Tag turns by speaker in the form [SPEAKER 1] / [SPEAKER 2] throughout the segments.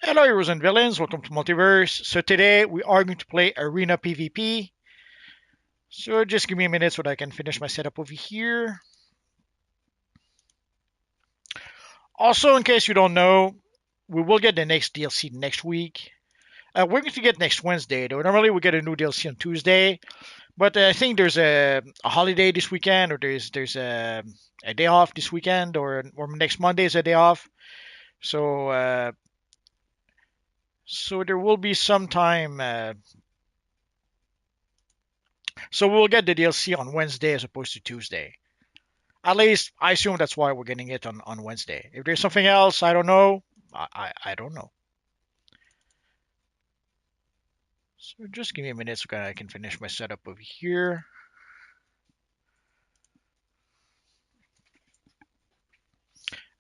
[SPEAKER 1] Hello heroes and villains, welcome to Multiverse. So today we are going to play Arena PvP. So just give me a minute so that I can finish my setup over here. Also, in case you don't know, we will get the next DLC next week. We're going to get next Wednesday though. Normally we get a new DLC on Tuesday, but I think there's a holiday this weekend, or there's a day off this weekend, or next Monday is a day off. So so there will be some time. So we'll get the DLC on Wednesday as opposed to Tuesday. At least I assume that's why we're getting it on Wednesday. If there's something else, I don't know. I don't know. So just give me a minute so I can finish my setup over here.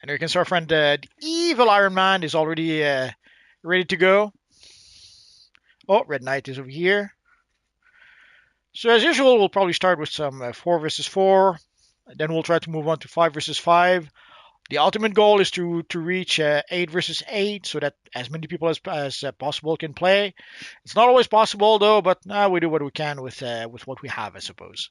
[SPEAKER 1] And you can see our friend the evil Iron Man is already ready to go. Oh, Red Knight is over here. So as usual, we'll probably start with some 4 versus 4. Then we'll try to move on to 5 versus 5. The ultimate goal is to reach 8 versus 8 so that as many people as possible can play. It's not always possible though, but we do what we can with what we have, I suppose.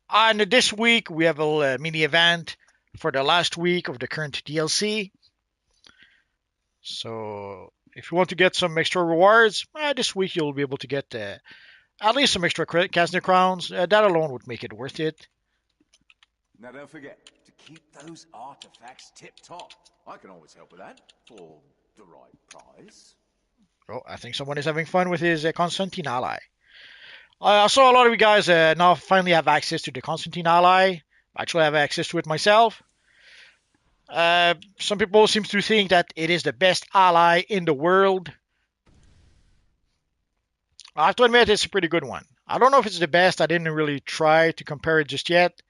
[SPEAKER 1] And this week we have a mini event for the last week of the current DLC. So if you want to get some extra rewards, this week you'll be able to get at least some extra Casner crowns. That alone would make it worth it.
[SPEAKER 2] Now don't forget to keep those artifacts tip-top. I can always help with that, for the right price.
[SPEAKER 1] Oh, I think someone is having fun with his Constantine ally. I saw a lot of you guys now finally have access to the Constantine ally. Actually, I have access to it myself. Some people seem to think that it is the best ally in the world. I have to admit it's a pretty good one. I don't know if it's the best. I didn't really try to compare it just yet,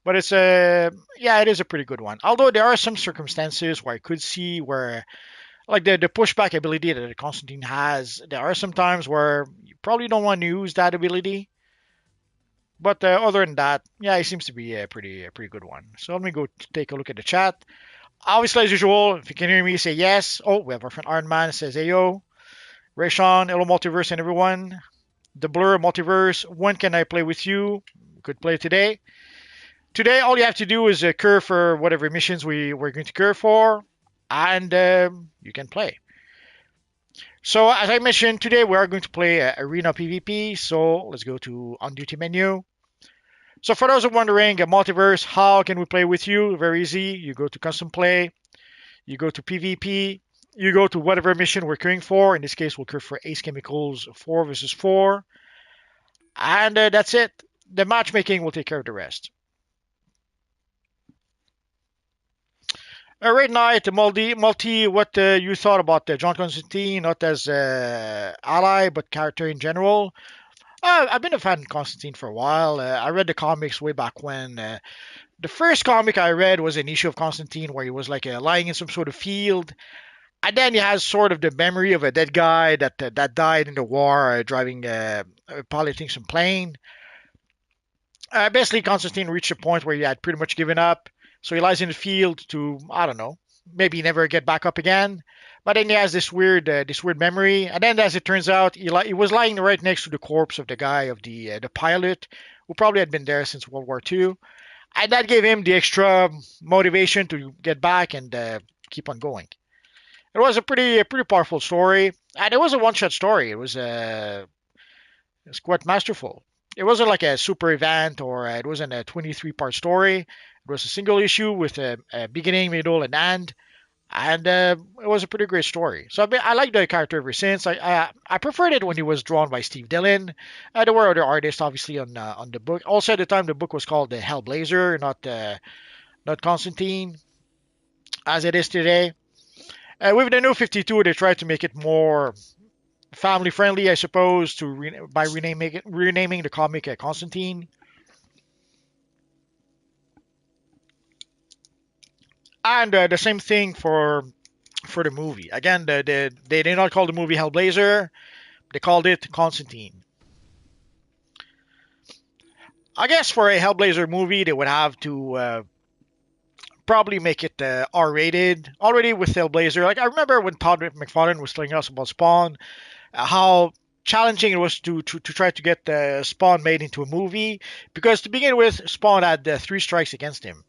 [SPEAKER 1] but it's a yeah, it is a pretty good one. Although there are some circumstances where I could see where like the pushback ability that Constantine has, there are some times where you probably don't want to use that ability. But other than that, yeah, it seems to be a pretty good one. So let me go take a look at the chat. Obviously, as usual, if you can hear me, say yes. Oh, we have our friend Iron Man says, "Ayo, Rayshawn, hello Multiverse and everyone. The Blur Multiverse, when can I play with you? We could play today. Today, all you have to do is curve for whatever missions we're going to curve for, and you can play. So, as I mentioned, today we are going to play Arena PvP. So, let's go to on duty menu. So, for those who are wondering, Multiverse, how can we play with you? Very easy. You go to custom play, you go to PvP, you go to whatever mission we're queuing for. In this case, we'll queue for Ace Chemicals 4 versus 4. And that's it. The matchmaking will take care of the rest. Right now, the multi, what you thought about John Constantine, not as ally, but character in general? I've been a fan of Constantine for a while. I read the comics way back when. The first comic I read was an issue of Constantine where he was like lying in some sort of field, and then he has sort of the memory of a dead guy that died in the war, driving, piloting some plane. Basically, Constantine reached a point where he had pretty much given up, so he lies in the field to I don't know, maybe never get back up again. But then he has this weird memory, and then as it turns out, he was lying right next to the corpse of the guy of the pilot, who probably had been there since World War II, and that gave him the extra motivation to get back and keep on going. It was a pretty powerful story, and it was a one shot story. It was quite masterful. It wasn't like a super event or it wasn't a 23-part story. It was a single issue with a beginning, middle, and end, and it was a pretty great story. So I liked the character ever since. I preferred it when he was drawn by Steve Dillon. There were other artists, obviously, on the book. Also, at the time, the book was called the Hellblazer, not Constantine, as it is today. With the new 52, they tried to make it more family friendly, I suppose, by renaming the comic Constantine. And the same thing for the movie. Again, they did not call the movie Hellblazer; they called it Constantine. I guess for a Hellblazer movie, they would have to probably make it R-rated already with Hellblazer. Like I remember when Todd McFarlane was telling us about Spawn, how challenging it was to try to get Spawn made into a movie because to begin with, Spawn had three strikes against him.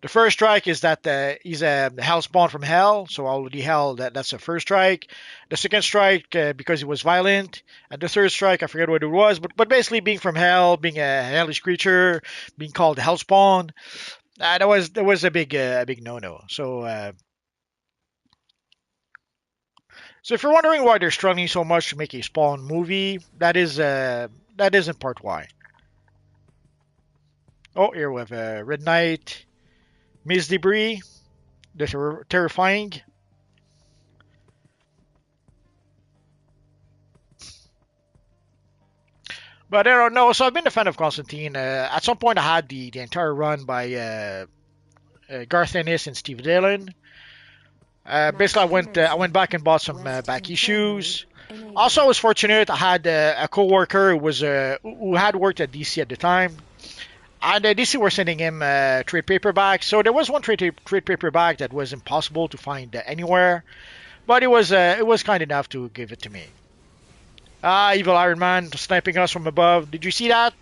[SPEAKER 1] The first strike is that he's a hell spawn from hell, so already hell. That's the first strike. The second strike because he was violent, and the third strike I forget what it was, but basically being from hell, being a hellish creature, being called hell spawn, that was a big no no. So if you're wondering why they're struggling so much to make a Spawn movie, that is in part why. Oh, here we have Red Knight, Miss Debris, the terrifying. But I don't know. So I've been a fan of Constantine. At some point, I had the entire run by Garth Ennis and Steve Dillon. Basically, I went back and bought some back issues. Also, I was fortunate. I had a coworker who had worked at DC at the time, and DC were sending him trade paperback. So there was one trade paperback that was impossible to find anywhere, but it was kind enough to give it to me. Ah, evil Iron Man sniping us from above. Did you see that?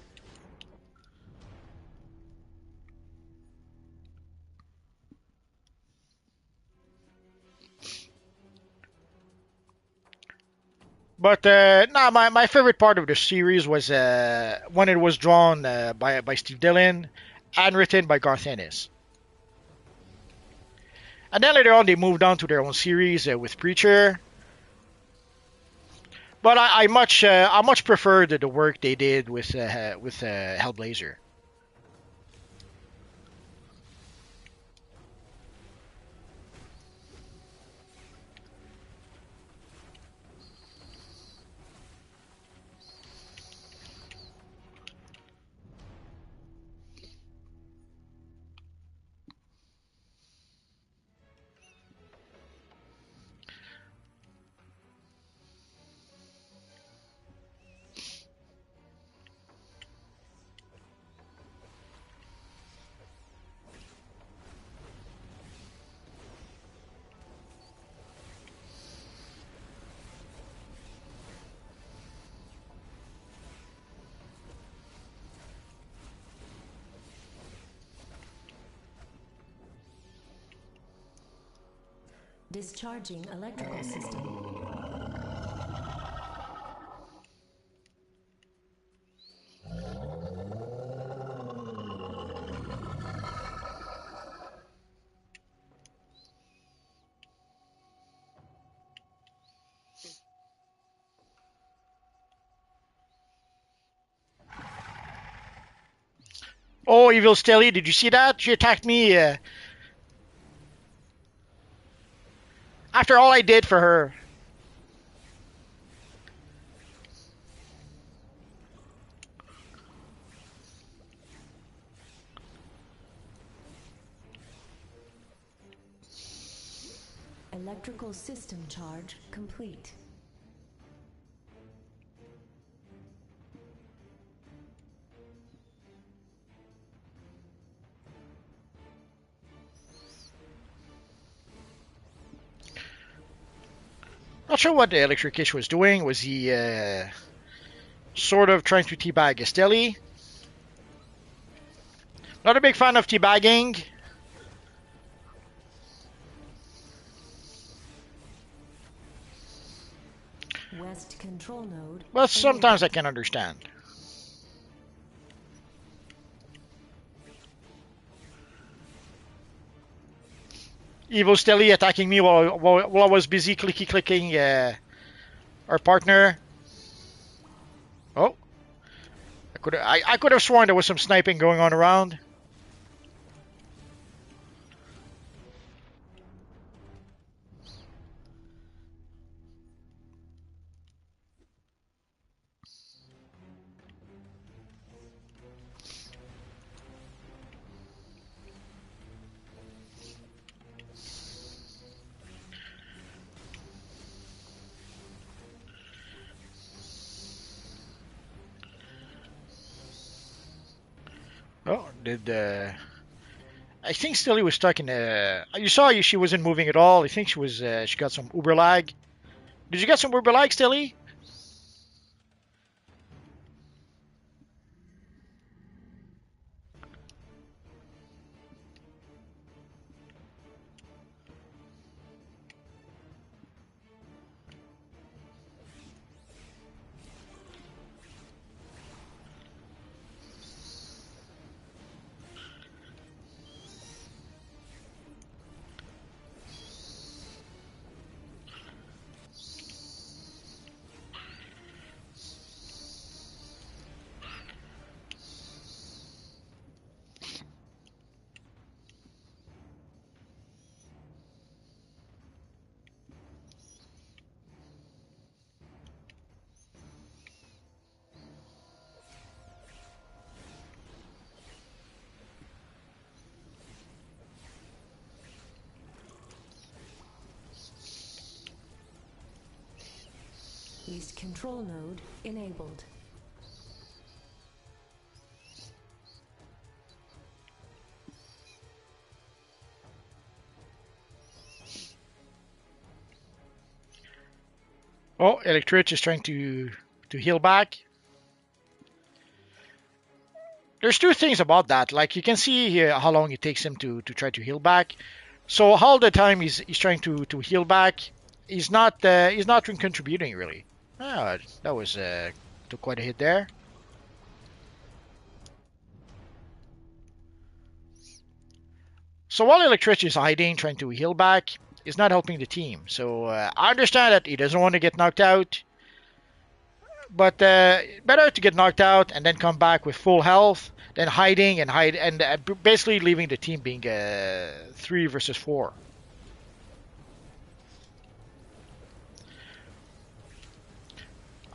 [SPEAKER 1] But no, my favorite part of the series was when it was drawn by Steve Dillon and written by Garth Ennis. And then later on, they moved on to their own series with Preacher. But I much prefer the work they did with Hellblazer.
[SPEAKER 3] Discharging electrical system.
[SPEAKER 1] Oh, Evil Stelly, did you see that? She attacked me after all I did for her.
[SPEAKER 3] Electrical system charge complete.
[SPEAKER 1] Not sure what the Electric Kish was doing. Was he sort of trying to teabag Stelly? Not a big fan of teabagging.
[SPEAKER 3] West control node.
[SPEAKER 1] But sometimes I can understand. Evil Stelly attacking me while I was busy clicking our partner. Oh, I could have sworn there was some sniping going on around. Oh, did I think Stilly was stuck in a. You saw she wasn't moving at all. I think she was. She got some Uber lag. Did you get some Uber lag, Stilly?
[SPEAKER 3] East control node enabled.
[SPEAKER 1] Oh, Electrich is trying to heal back. There's two things about that. Like you can see here how long it takes him to try to heal back. So all the time he's trying to heal back, he's not contributing really. Ah, that was took quite a hit there. So while Electrich is hiding, trying to heal back, he's not helping the team. So I understand that he doesn't want to get knocked out, but better to get knocked out and then come back with full health than hiding and basically leaving the team being 3 versus 4.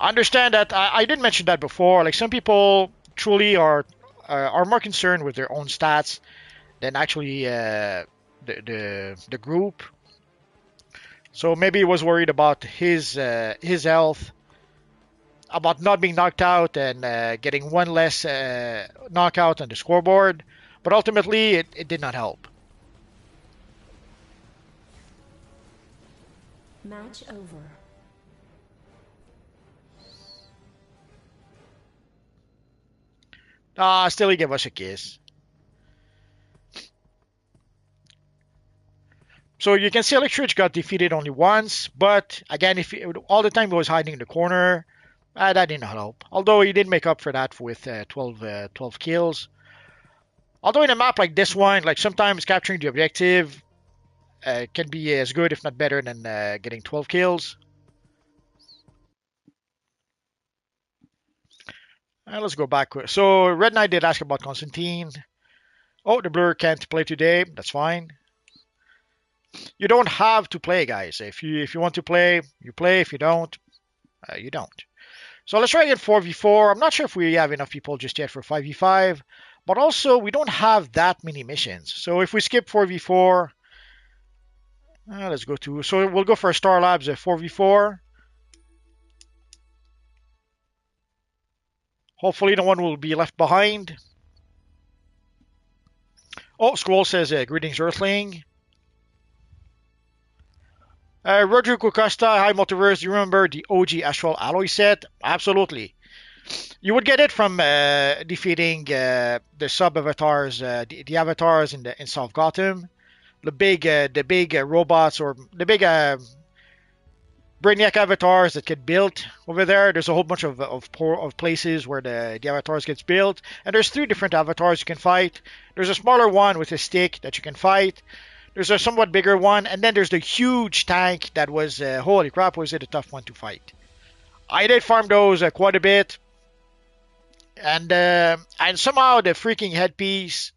[SPEAKER 1] I understand that I did mention that before. Like some people truly are more concerned with their own stats than actually the group. So maybe he was worried about his health, about not being knocked out and getting one less knockout on the scoreboard. But ultimately, it did not help.
[SPEAKER 3] Match over.
[SPEAKER 1] Still he gave us a kiss. So you can see Electrich got defeated only once, but again, if all the time he was hiding in the corner, that didn't help. Although he did make up for that with 12 kills. Although in a map like this one, like sometimes capturing the objective can be as good, if not better, than getting 12 kills. Let's go back. So Red Knight did ask about Constantine. Oh, the Blur can't play today. That's fine. You don't have to play, guys. If you want to play, you play. If you don't, you don't. So let's try again 4v4. I'm not sure if we have enough people just yet for 5v5, but also we don't have that many missions. So if we skip 4v4, let's go to. So we'll go for Star Labs at 4v4. Hopefully, no one will be left behind. Oh, Scroll says, greetings, Earthling. Rodrigo Costa, hi Multiverse. Do you remember the OG Astral Alloy set? Absolutely. You would get it from defeating the sub avatars, the avatars in South Gotham, the big robots or the big Brainiac avatars that get built over there. There's a whole bunch of places where the avatars gets built, and there's 3 different avatars you can fight. There's a smaller one with a stick that you can fight. There's a somewhat bigger one, and then there's the huge tank that was holy crap, was it a tough one to fight. I did farm those quite a bit, and somehow the freaking headpiece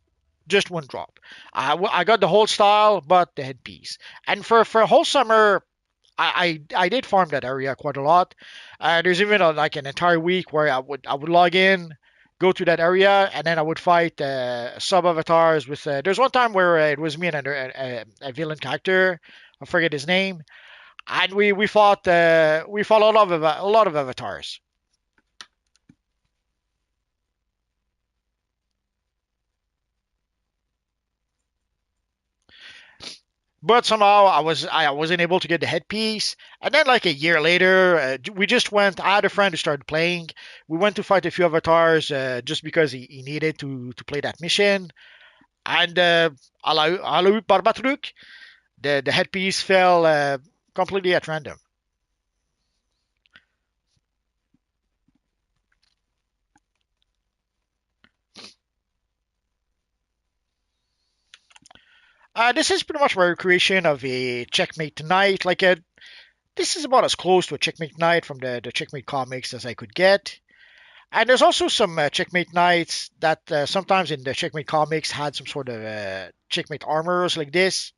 [SPEAKER 1] just wouldn't drop. I got the whole style, but the headpiece. And for a whole summer, I did farm that area quite a lot. There's even like an entire week where I would log in, go to that area, and then I would fight sub avatars with. There's one time where it was me and a villain character. I forget his name, and we fought a lot of avatars. But somehow I wasn't able to get the headpiece. And then like a year later, we just went. I had a friend who started playing. We went to fight a few avatars just because he needed to play that mission. And Alaout Barbatruk, the headpiece fell completely at random. This is pretty much my recreation of a Checkmate tonight. This is about as close to a Checkmate night from the Checkmate comics as I could get. And there's also some Checkmate Knights that sometimes in the Checkmate comics had some sort of Checkmate armors like this.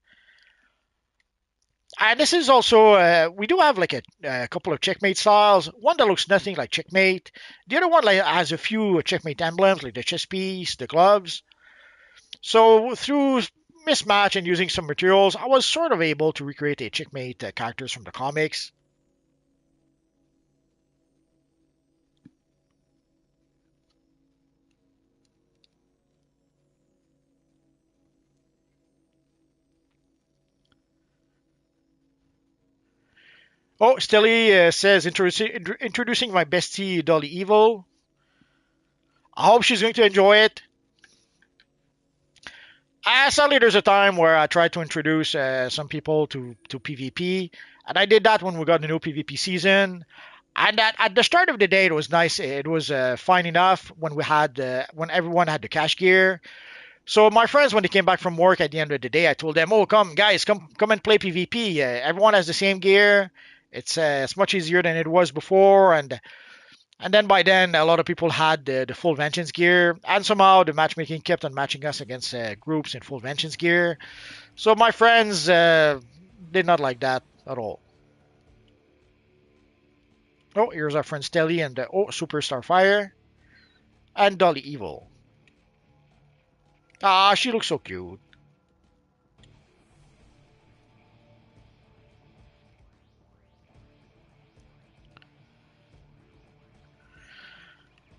[SPEAKER 1] And this is also, we do have like a couple of Checkmate styles. One that looks nothing like Checkmate. The other one like has a few Checkmate emblems like the chest piece, the gloves. So through mismatch and using some materials, I was sort of able to recreate a Checkmate characters from the comics. Oh, Stelly says introducing my bestie Dolly Evil. I hope she's going to enjoy it. Sadly, there's a time where I tried to introduce some people to PvP, and I did that when we got the new PvP season. And at the start of the day, it was nice. It was fine enough when everyone had the cash gear. So my friends, when they came back from work at the end of the day, I told them, "Oh, come guys, come and play PvP. Everyone has the same gear. It's much easier than it was before." And then by then, a lot of people had the full vengeance gear, and somehow the matchmaking kept on matching us against groups in full vengeance gear. So my friends did not like that at all. Oh, here's our friend Stelly and Superstar Fire and Dolly Evil. Ah, she looks so cute.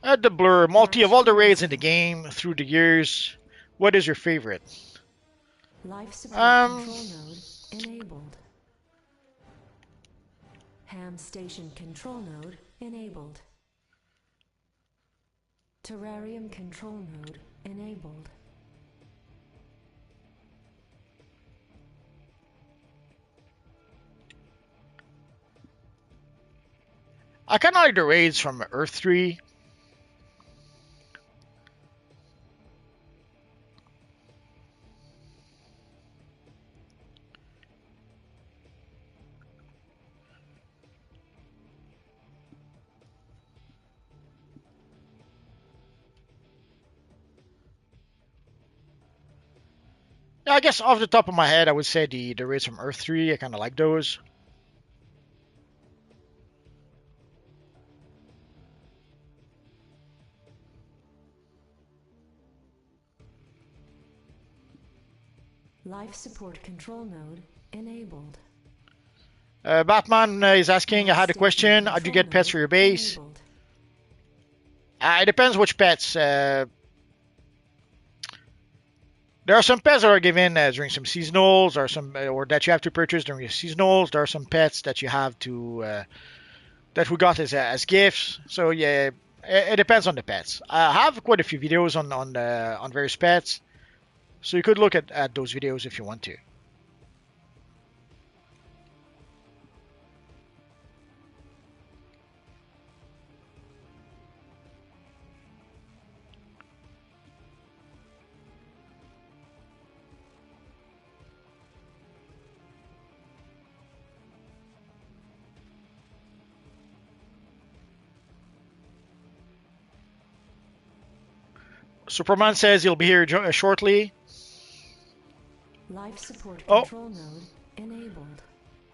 [SPEAKER 1] The Blur multi of
[SPEAKER 3] Match
[SPEAKER 1] all the raids in the
[SPEAKER 3] commencing.
[SPEAKER 1] game through the years. What is your favorite?
[SPEAKER 3] Life support
[SPEAKER 1] Um,
[SPEAKER 3] control node enabled. Ham station control node enabled. Terrarium control node enabled.
[SPEAKER 1] I kind of like the raids from Earth 3. Yeah, I guess off the top of my head, I would say the raids from Earth 3. I kind of like those.
[SPEAKER 3] Life support control node enabled.
[SPEAKER 1] Batman is asking, I
[SPEAKER 3] Ham
[SPEAKER 1] had a
[SPEAKER 3] station
[SPEAKER 1] question. How'd you
[SPEAKER 3] control
[SPEAKER 1] get pets
[SPEAKER 3] node
[SPEAKER 1] for your base?
[SPEAKER 3] enabled.
[SPEAKER 1] It depends which pets. There are some pets that are given during some seasonals, or that you have to purchase during your seasonals. There are some pets that you have to that we got as gifts. So yeah, it depends on the pets. I have quite a few videos on various pets, so you could look at those videos if you want to. Superman says he'll be here shortly.
[SPEAKER 3] Life support
[SPEAKER 1] Oh,
[SPEAKER 3] control node enabled.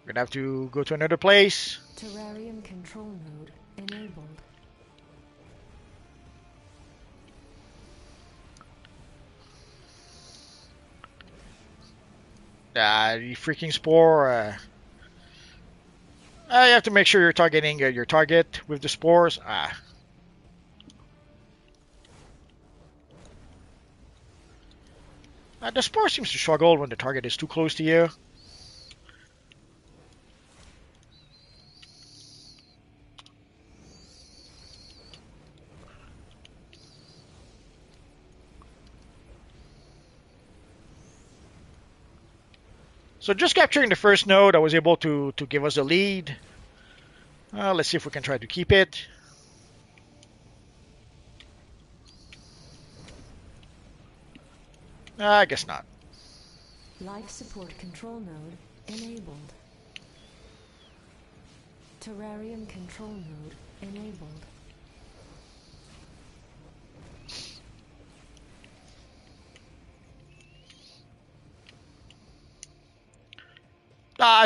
[SPEAKER 1] we're gonna have to go to another place.
[SPEAKER 3] Terrarium control node enabled.
[SPEAKER 1] The freaking spore. You have to make sure you're targeting your target with the spores. The spore seems to struggle when the target is too close to you. So just capturing the first node, I was able to give us a lead. Let's see if we can try to keep it. I guess not.
[SPEAKER 3] Life support control node enabled. Terrarium control node enabled.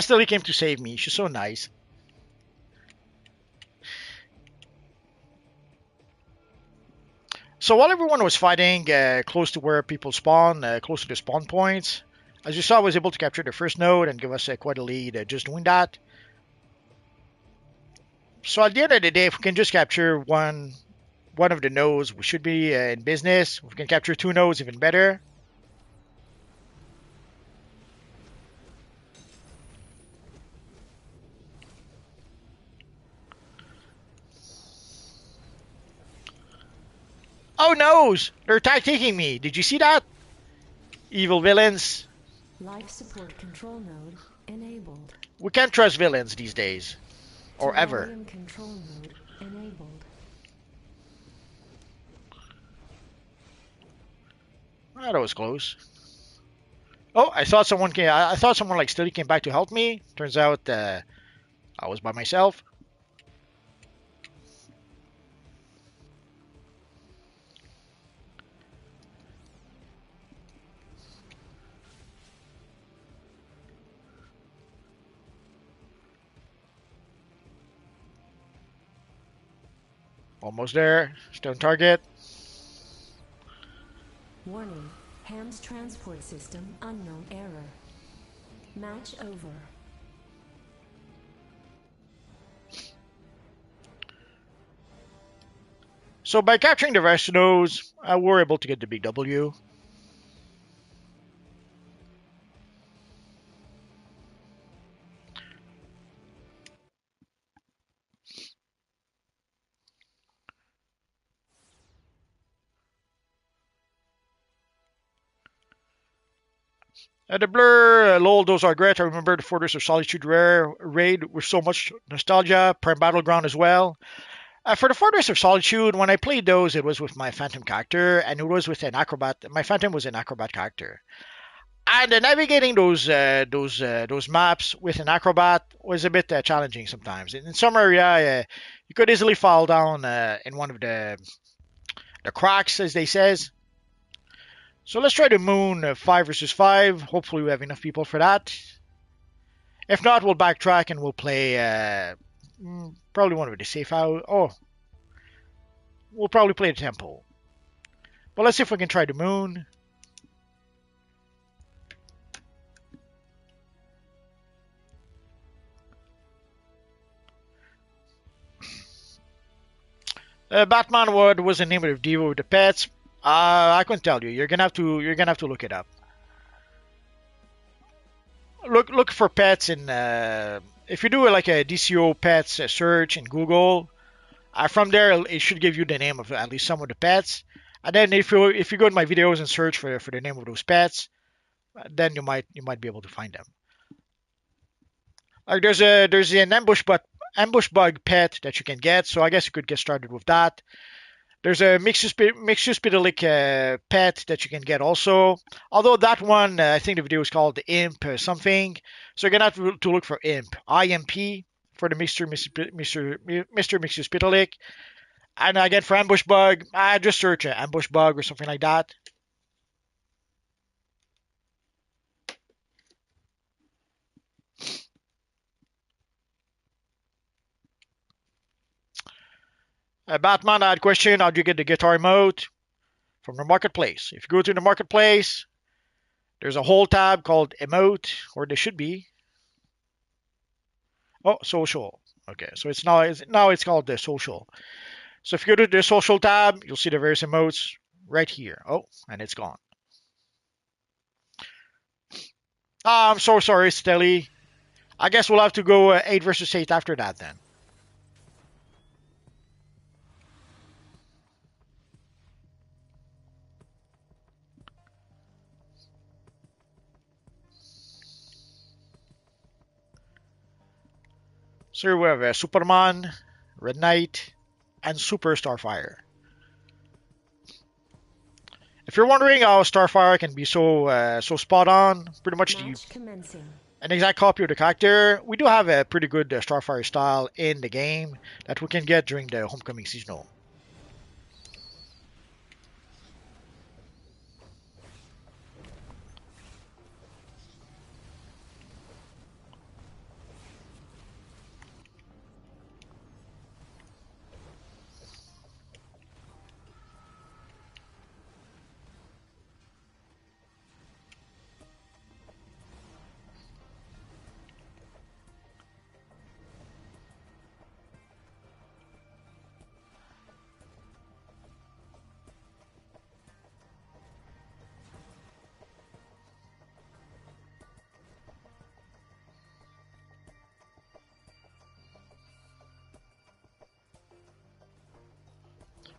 [SPEAKER 1] Still he came to save me. She's so nice. So while everyone was fighting close to where people spawn, close to the spawn points, as you saw, I was able to capture the first node and give us quite a lead just doing that. So at the end of the day, if we can just capture one of the nodes, we should be in business. If we can capture two nodes, even better. Oh noes! They're taking me. Did you see that? Evil villains.
[SPEAKER 3] Life support control node enabled.
[SPEAKER 1] We can't trust villains these days. Or ever.
[SPEAKER 3] Terrarium control node enabled.
[SPEAKER 1] Oh, that was close. Oh, I thought someone came. I thought someone like Steady came back to help me. Turns out I was by myself. Almost there. Still on target.
[SPEAKER 3] Warning. Ham's transport system unknown error. Match over.
[SPEAKER 1] So by capturing the rest of those, we're able to get the big W. The Blur, lol, those are great. I remember the Fortress of Solitude Rare raid with so much nostalgia. Prime Battleground as well. For the Fortress of Solitude, when I played those, it was with my Phantom character, and it was with an Acrobat. My Phantom was an Acrobat character. And navigating those maps with an Acrobat was a bit challenging sometimes. In some area, you could easily fall down in one of the cracks, as they says. So let's try the moon 5 versus 5. Hopefully we have enough people for that. If not, we'll backtrack and we'll play probably one of the safe out. Oh, we'll probably play the temple. But let's see if we can try the moon. Batman, what was the name of the Devo with the pets? I couldn't tell you. You're gonna have to look it up. Look for pets in if you do like a DCUO pets search in Google. From there, it should give you the name of at least some of the pets. And then if you go to my videos and search for the name of those pets, then you might be able to find them. Like there's an ambush bug pet that you can get, so I guess you could get started with that. There's a Mixuspidalic pet that you can get also. Although that one, I think the video is called the Imp something. So you're gonna have to look for Imp, IMP for the Mr. Mixuspidalic. And again for ambush bug, I just search ambush bug or something like that. Batman, I had a question. How do you get the guitar emote? From the marketplace. If you go to the marketplace, there's a whole tab called emote, or there should be. Oh, social. Okay, so it's called the social. So if you go to the social tab, you'll see the various emotes right here. Oh, and it's gone. I'm so sorry, Stelly. I guess we'll have to go 8 versus 8 after that then. So we have Superman, Red Knight, and Super Starfire. If you're wondering how Starfire can be so spot on, pretty much
[SPEAKER 3] Match commencing.
[SPEAKER 1] an exact copy of the character, we do have a pretty good Starfire style in the game that we can get during the Homecoming seasonal.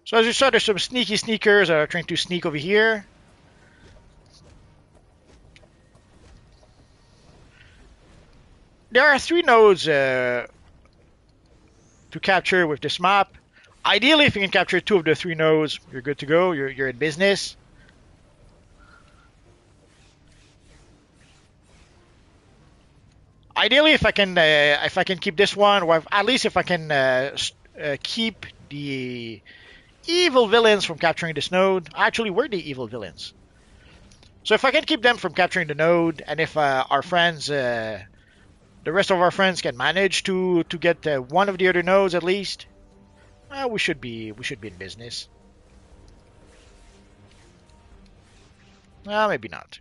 [SPEAKER 1] So as you saw, there's some sneaky sneakers that are trying to sneak over here. There are 3 nodes to capture with this map. Ideally, if you can capture 2 of the 3 nodes, you're good to go. You're in business. Ideally, if I can keep this one, or at least if I can keep the evil villains from capturing this node. Actually, we're the evil villains. So if I can keep them from capturing the node, and if our friends, the rest of our friends, can manage to get one of the other nodes at least, we should be in business. Maybe not.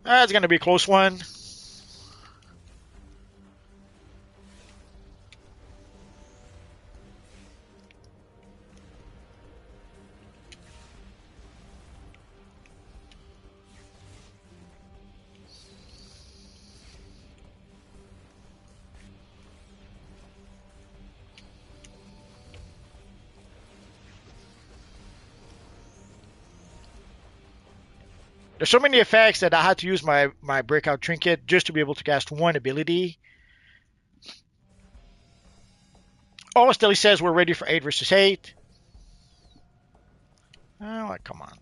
[SPEAKER 1] It's gonna be a close one. There's so many effects that I had to use my breakout trinket just to be able to cast one ability. Oh, still he says we're ready for 8 versus 8. Oh, come on.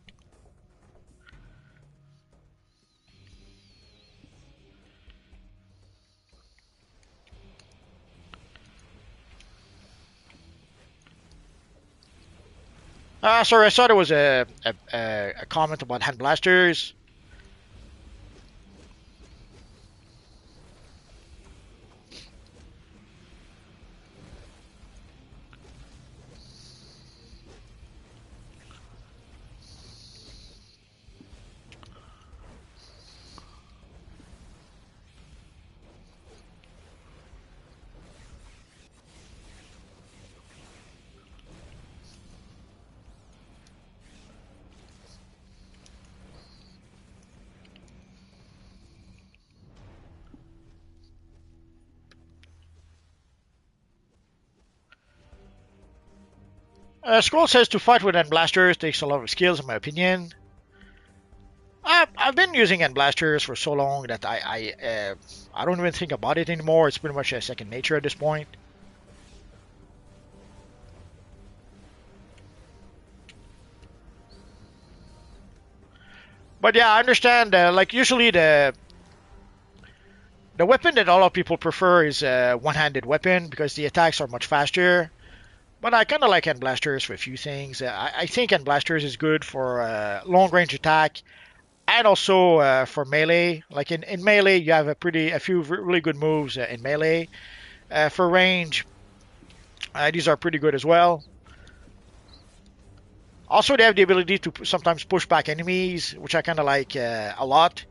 [SPEAKER 1] Sorry, I saw there was a comment about hand blasters. Scroll says to fight with hand blasters takes a lot of skills, in my opinion. I've been using hand blasters for so long that I don't even think about it anymore. It's pretty much a second nature at this point. But yeah, I understand. Like usually the weapon that a lot of people prefer is a one-handed weapon because the attacks are much faster. But I kind of like hand blasters for a few things. I think hand blasters is good for long range attack and also for melee. Like in melee, you have a few really good moves in melee. For range, these are pretty good as well. Also, they have the ability to sometimes push back enemies, which I kind of like a lot.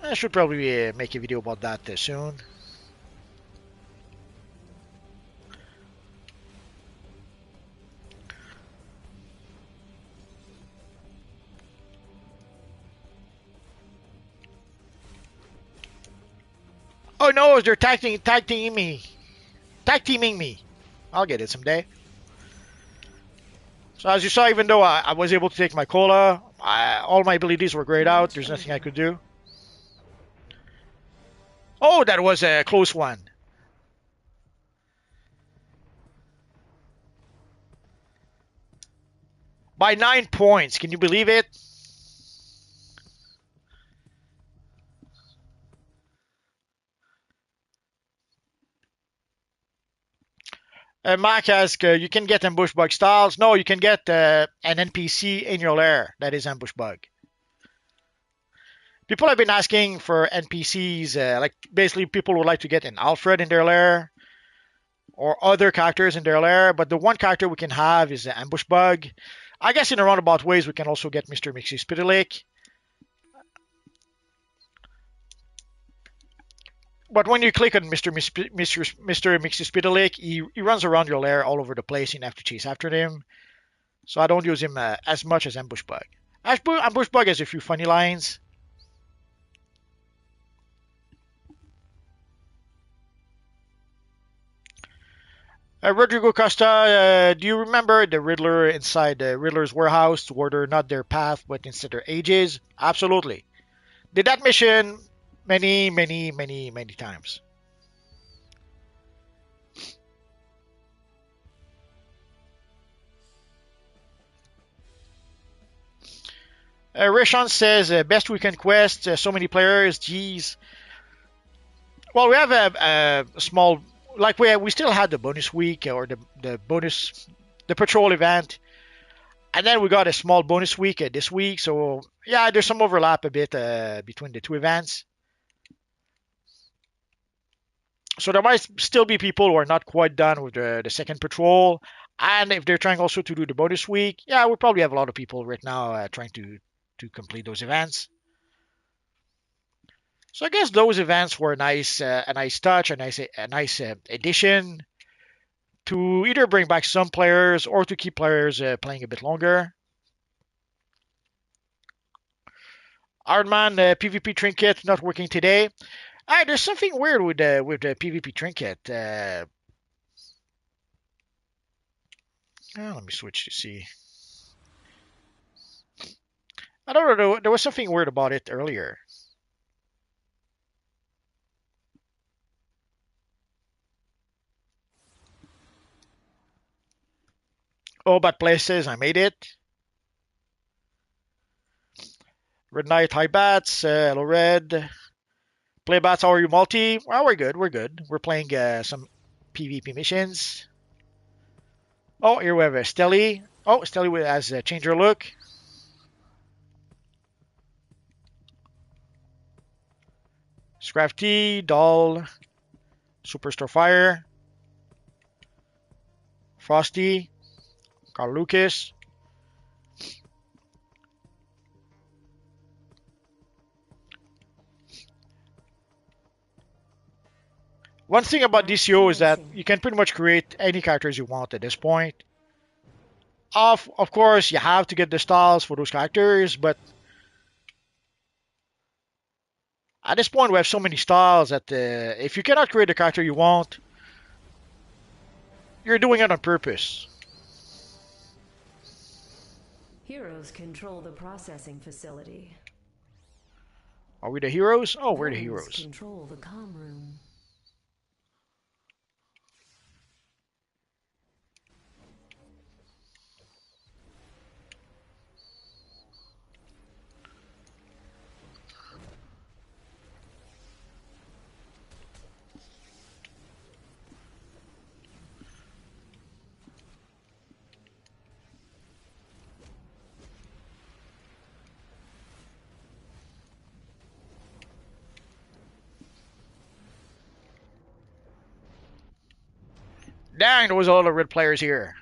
[SPEAKER 1] I should probably make a video about that soon. Oh no, they're tag teaming me. Tag teaming me. I'll get it someday. So as you saw, even though I was able to take my cola, all my abilities were grayed out.
[SPEAKER 3] Launch
[SPEAKER 1] There's nothing I
[SPEAKER 3] over.
[SPEAKER 1] could do. Oh, that was a close one. By 9 points. Can you believe it? Mark asks, you can get ambush bug styles. No, you can get an NPC in your lair that is ambush bug. People have been asking for NPCs, like basically people would like to get an Alfred in their lair or other characters in their lair, but the one character we can have is the ambush bug. I guess in a roundabout ways we can also get Mr. Mixie Spitalik. But when you click on Mr. Mixie Spitalik, he runs around your lair all over the place and you have to chase after him. So I don't use him as much as ambush bug. Ambush bug has a few funny lines. Rodrigo Costa, do you remember the Riddler inside the Riddler's warehouse to order not their path but instead their ages? Absolutely. Did that mission many, many, many, many times. Rishon says, best weekend quest, so many players, geez. Well, we have a small, like we still had the bonus week or the bonus, the patrol event. And then we got a small bonus week this week. So, yeah, there's some overlap a bit between the two events. So there might still be people who are not quite done with the second patrol. And if they're trying also to do the bonus week, yeah, we probably have a lot of people right now trying to complete those events. So I guess those events were a nice touch, a nice addition to either bring back some players or to keep players playing a bit longer. Ironman PvP trinket not working today. There's something weird with the PvP trinket. Let me switch to see. I don't know. There was something weird about it earlier. Oh, but places I made it. Red Knight, High Bats, hello Red. Play Bats, how are you multi? Well, we're good. We're good. We're playing some PvP missions. Oh, here we have a Stelly. Oh, Stelly has changed her look. Scrafty, Doll, Superstar Fire, Frosty, Carl Lucas. One thing about
[SPEAKER 3] Now
[SPEAKER 1] DCO is that
[SPEAKER 3] commencing.
[SPEAKER 1] you can pretty much create any characters you want at this point. Of course, you have to get the styles for those characters, but at this point we have so many styles that if you cannot create the character you want, you're doing it on purpose.
[SPEAKER 3] Heroes control the processing facility.
[SPEAKER 1] Are we the heroes? Oh, we're the
[SPEAKER 3] Villains
[SPEAKER 1] heroes.
[SPEAKER 3] control the comm room.
[SPEAKER 1] Dang, there was a lot of red players here.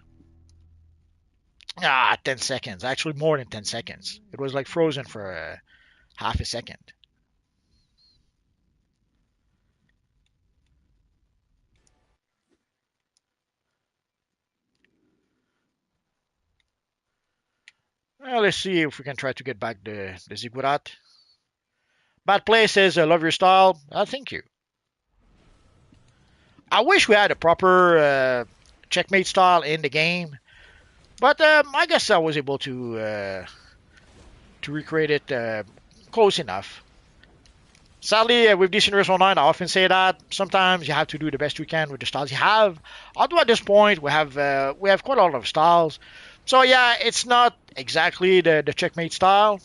[SPEAKER 1] 10 seconds. Actually, more than 10 seconds. It was like frozen for half a second. Well, let's see if we can try to get back the Ziggurat. Bad Play says, I love your style. Thank you. I wish we had a proper checkmate style in the game. But I guess I was able to recreate it close enough. Sadly, with DC Universe Online, I often say that sometimes you have to do the best you can with the styles you have. Although at this point we have quite a lot of styles, so yeah, it's not exactly the checkmate style,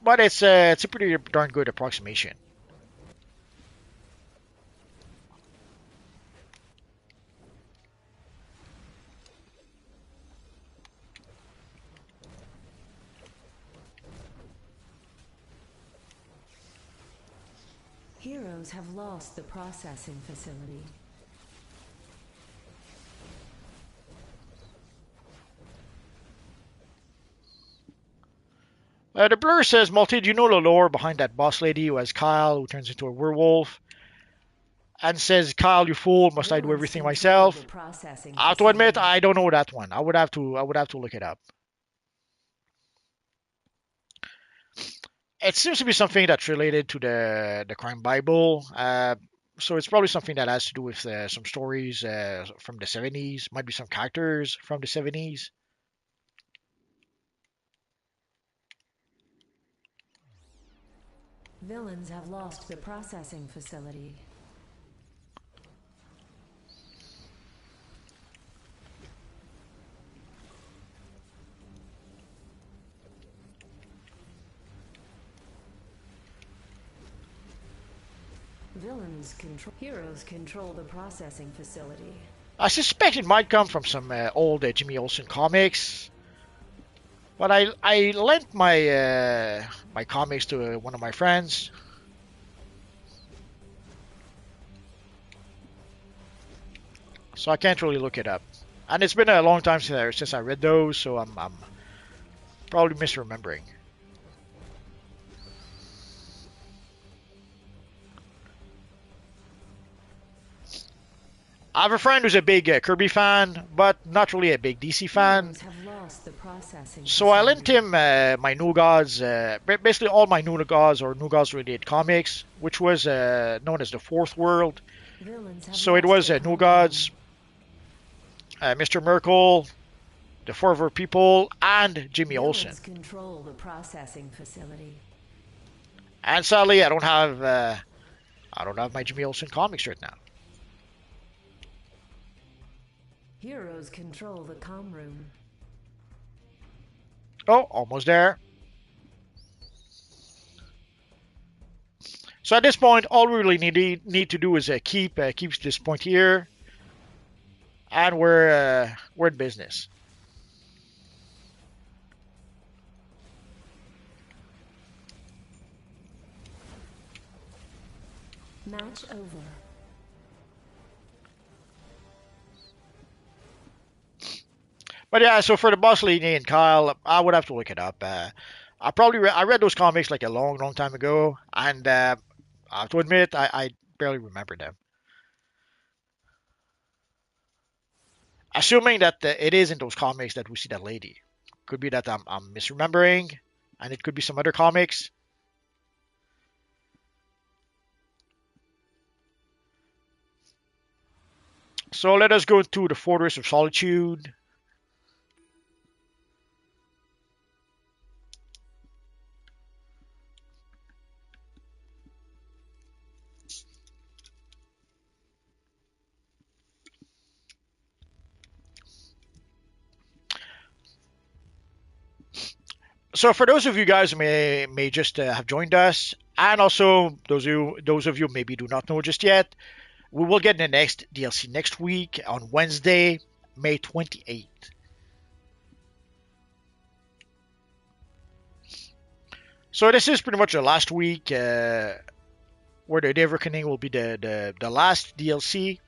[SPEAKER 1] but it's a pretty darn good approximation.
[SPEAKER 3] Heroes have lost the processing facility.
[SPEAKER 1] The blur says, Multi, do you know the lore behind that boss lady who has Kyle, who turns into a werewolf, and says, Kyle, you fool, must I do
[SPEAKER 3] Villains
[SPEAKER 1] everything
[SPEAKER 3] control the
[SPEAKER 1] myself?
[SPEAKER 3] processing
[SPEAKER 1] I have to admit,
[SPEAKER 3] facility.
[SPEAKER 1] I don't know that one. I would have to look it up. It seems to be something that's related to the crime Bible. So it's probably something that has to do with some stories from the 70s. Might be some characters from the 70s.
[SPEAKER 3] Villains have lost the processing facility. Heroes control the processing facility.
[SPEAKER 1] I suspect it might come from some old Jimmy Olsen comics. But I lent my comics to one of my friends, so I can't really look it up. And it's been a long time since I read those, so I'm probably misremembering. I have a friend who's a big Kirby fan, but not really a big DC fan.
[SPEAKER 3] Heroes have lost the processing
[SPEAKER 1] So I lent
[SPEAKER 3] facility.
[SPEAKER 1] him my New Gods, basically all my New Gods or New Gods related comics, which was known as the Fourth World.
[SPEAKER 3] Villains have
[SPEAKER 1] So it
[SPEAKER 3] lost
[SPEAKER 1] was
[SPEAKER 3] the
[SPEAKER 1] New
[SPEAKER 3] comm
[SPEAKER 1] Gods,
[SPEAKER 3] room.
[SPEAKER 1] Mr. Merkel, the Forever People, and Jimmy Olsen.
[SPEAKER 3] Villains control the processing facility.
[SPEAKER 1] And sadly, I don't have my Jimmy Olsen comics right now.
[SPEAKER 3] Heroes control the comm room.
[SPEAKER 1] Oh, almost there. So at this point, all we really need to do is keep this point here, and we're in business.
[SPEAKER 3] Match over.
[SPEAKER 1] But yeah, so for the boss lady and Kyle, I would have to look it up. I read those comics like a long time ago, and I have to admit I barely remember them. Assuming that it is in those comics that we see that lady, could be that I'm misremembering, and it could be some other comics. So let us go to the Fortress of Solitude. So for those of you guys who may just have joined us, and also those of you maybe do not know just yet, we will get the next DLC next week on Wednesday, May 28th. So this is pretty much the last week where the Day of Reckoning will be the last DLC.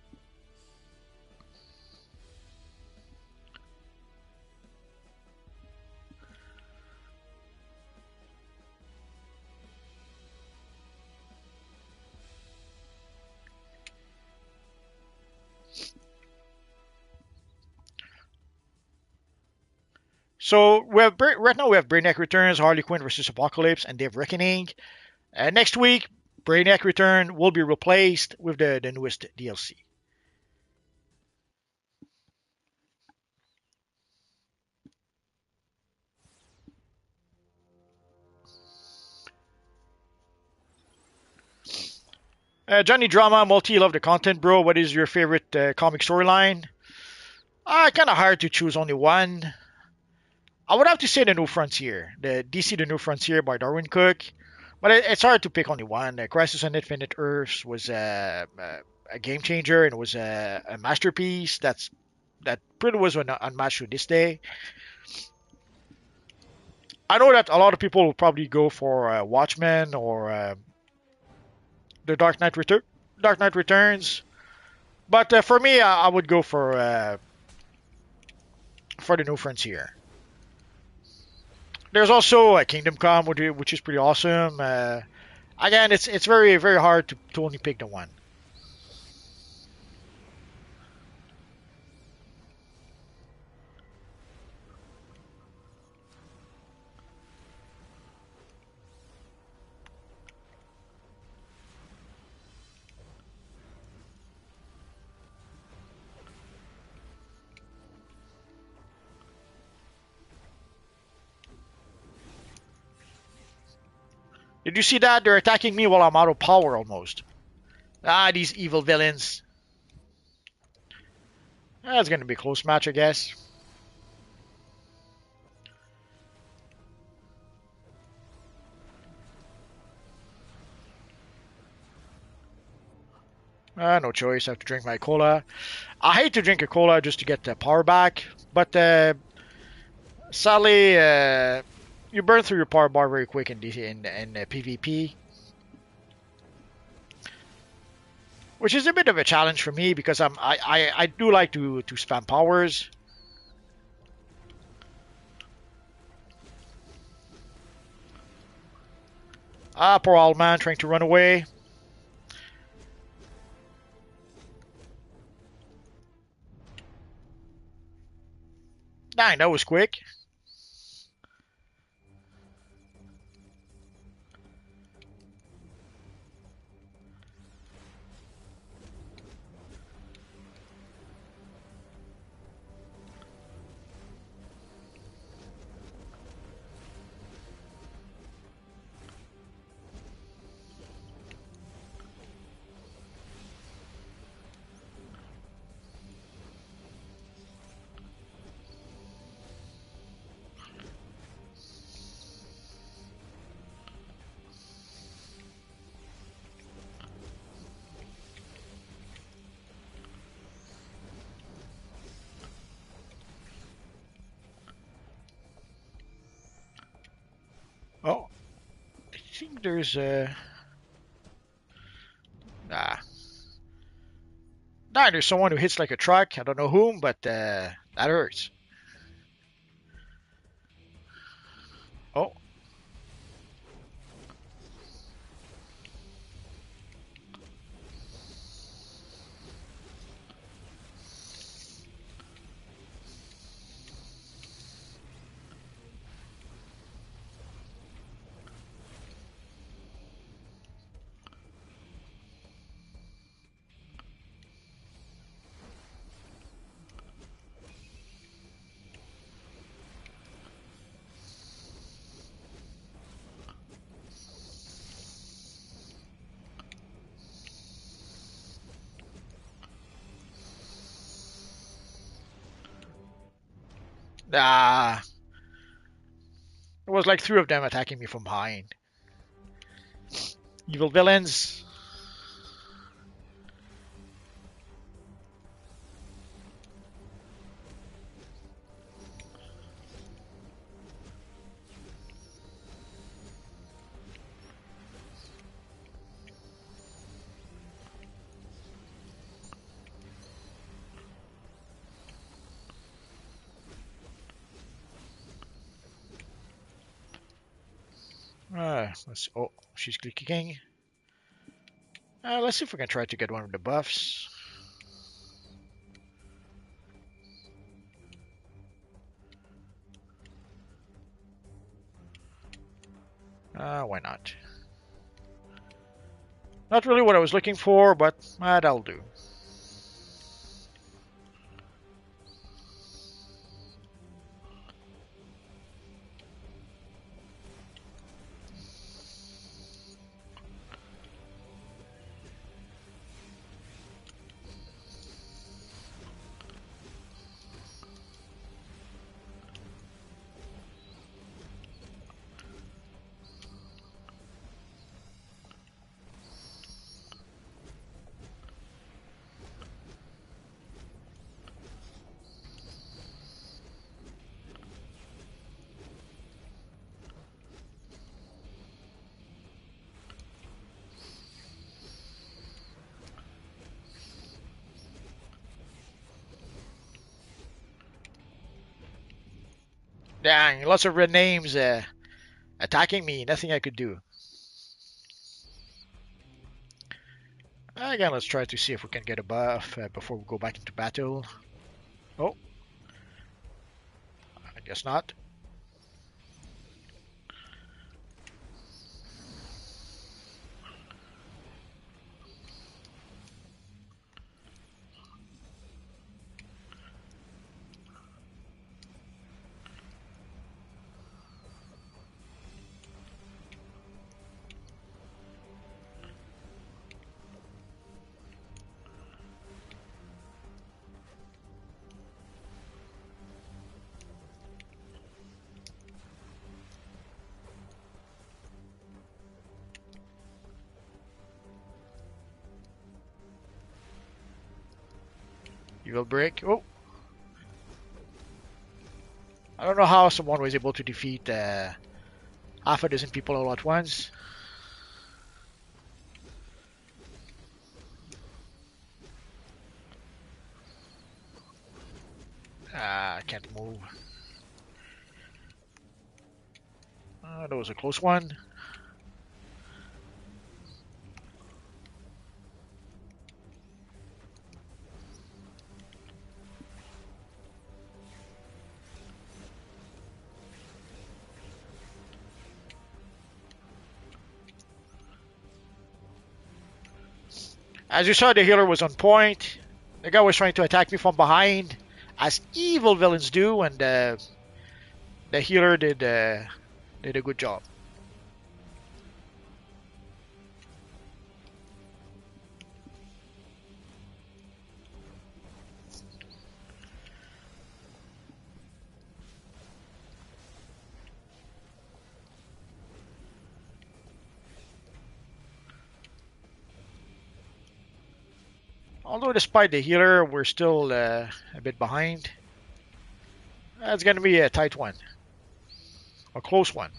[SPEAKER 1] So right now we have Brainiac Returns, Harley Quinn versus Apocalypse, and Day of Reckoning. Next week, Brainiac Return will be replaced with the newest DLC. Johnny Drama, Multi, love the content, bro. What is your favorite comic storyline? Kind of hard to choose only one. I would have to say the New Frontier, the DC The New Frontier by Darwin Cook. But it's hard to pick only one. Crisis on Infinite Earths was a game changer and it was a masterpiece. That pretty was unmatched to this day. I know that a lot of people will probably go for Watchmen or the Dark Knight Returns. But for me, I would go for the New Frontier. There's also Kingdom Come, which is pretty awesome. Again, it's very hard to only pick the one. Did you see that? They're attacking me while I'm out of power almost. These evil villains. It's gonna be a close match, I guess. No choice. I have to drink my cola. I hate to drink a cola just to get the power back, but sadly, you burn through your power bar very quick in PvP, which is a bit of a challenge for me because I do like to spam powers. Poor old man trying to run away. Dang, that was quick. Oh, I think there's a. Ah, there's someone who hits like a truck. I don't know whom, but that hurts. Oh, ah, it was like three of them attacking me from behind. Evil villains. Let's. Oh, she's clicking. Let's see if we can try to get one of the buffs. Why not? Not really what I was looking for, but that'll do. Dang, lots of red names attacking me. Nothing I could do. Again, let's try to see if we can get a buff before we go back into battle. Oh, I guess not. Evil break. Oh, I don't know how someone was able to defeat half a dozen people all at once. I can't move. That was a close one. As you saw, the healer was on point. The guy was trying to attack me from behind, as evil villains do, and the healer did a good job. Although despite the healer, we're still a bit behind. It's going to be a tight one, a close one.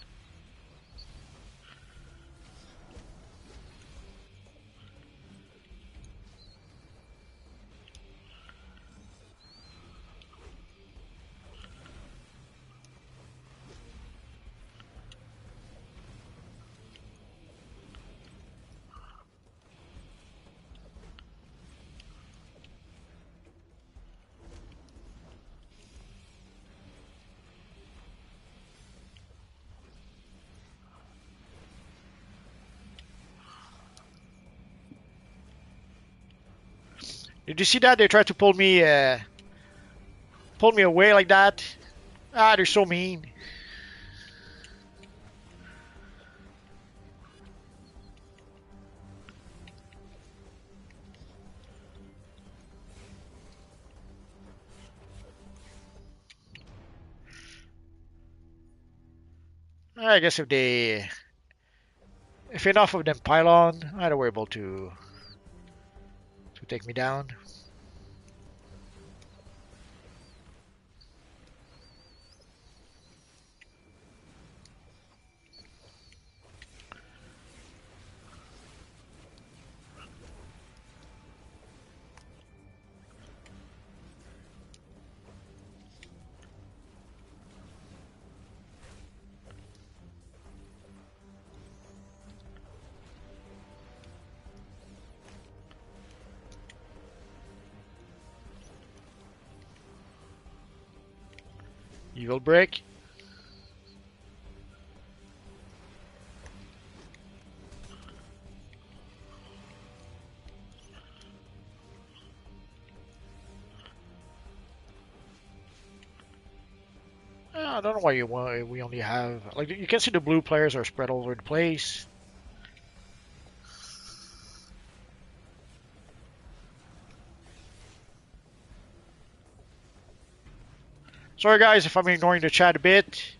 [SPEAKER 1] Did you see that? They tried to pull me away like that. Ah, they're so mean. I guess if enough of them pile on, they were able to take me down. Evil break. I don't know why we only have like you can see the blue players are spread all over the place. Sorry guys if I'm ignoring the chat a bit.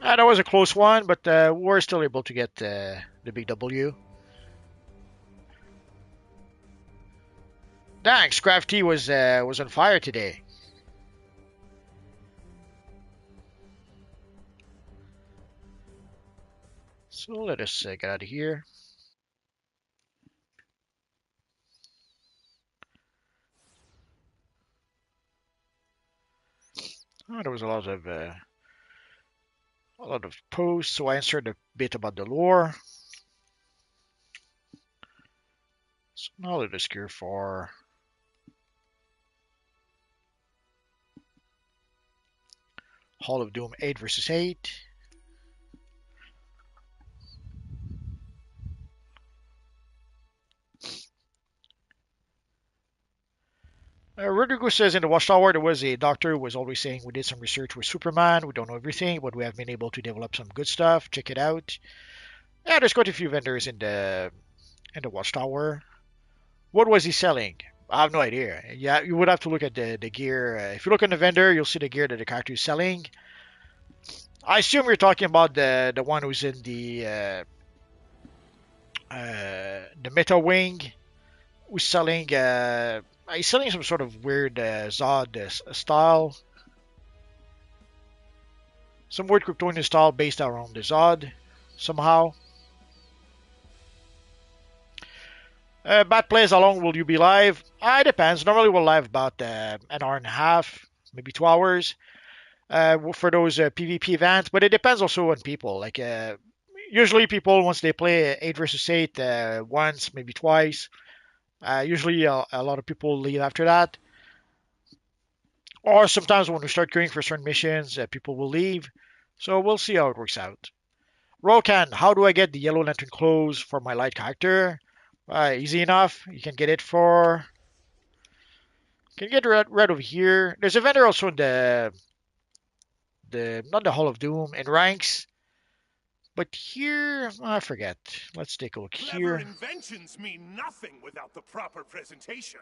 [SPEAKER 1] That was a close one, but we're still able to get the big W. Thanks, Crafty was on fire today. So let us get out of here. Oh, there was a lot of posts, so I answered a bit about the lore. So now let us gear for Hall of Doom 8 versus 8. Rodrigo says in the Watchtower there was a doctor who was always saying we did some research with Superman. We don't know everything, but we have been able to develop some good stuff. Check it out. Yeah, there's quite a few vendors in the Watchtower. What was he selling? I have no idea. Yeah, you would have to look at the gear. If you look on the vendor, you'll see the gear that the character is selling. I assume you're talking about the one who's in the Meta Wing, who's selling he's selling some sort of weird Zod style, some weird Kryptonian style based around the Zod somehow. Bad plays, how long will you be live? It depends. Normally we're live about an hour and a half, maybe 2 hours for those PvP events, but it depends also on people. Like usually people once they play 8 versus 8 once, maybe twice. Usually a lot of people leave after that. Or sometimes when we start queuing for certain missions, people will leave. So we'll see how it works out. Rokan, how do I get the Yellow Lantern clothes for my light character? Easy enough. You can get it for. Can get right over here. There's a vendor also in the not the Hall of Doom in ranks, but here I forget. Let's take a look
[SPEAKER 4] Clever
[SPEAKER 1] here.
[SPEAKER 4] inventions mean nothing without the proper presentation.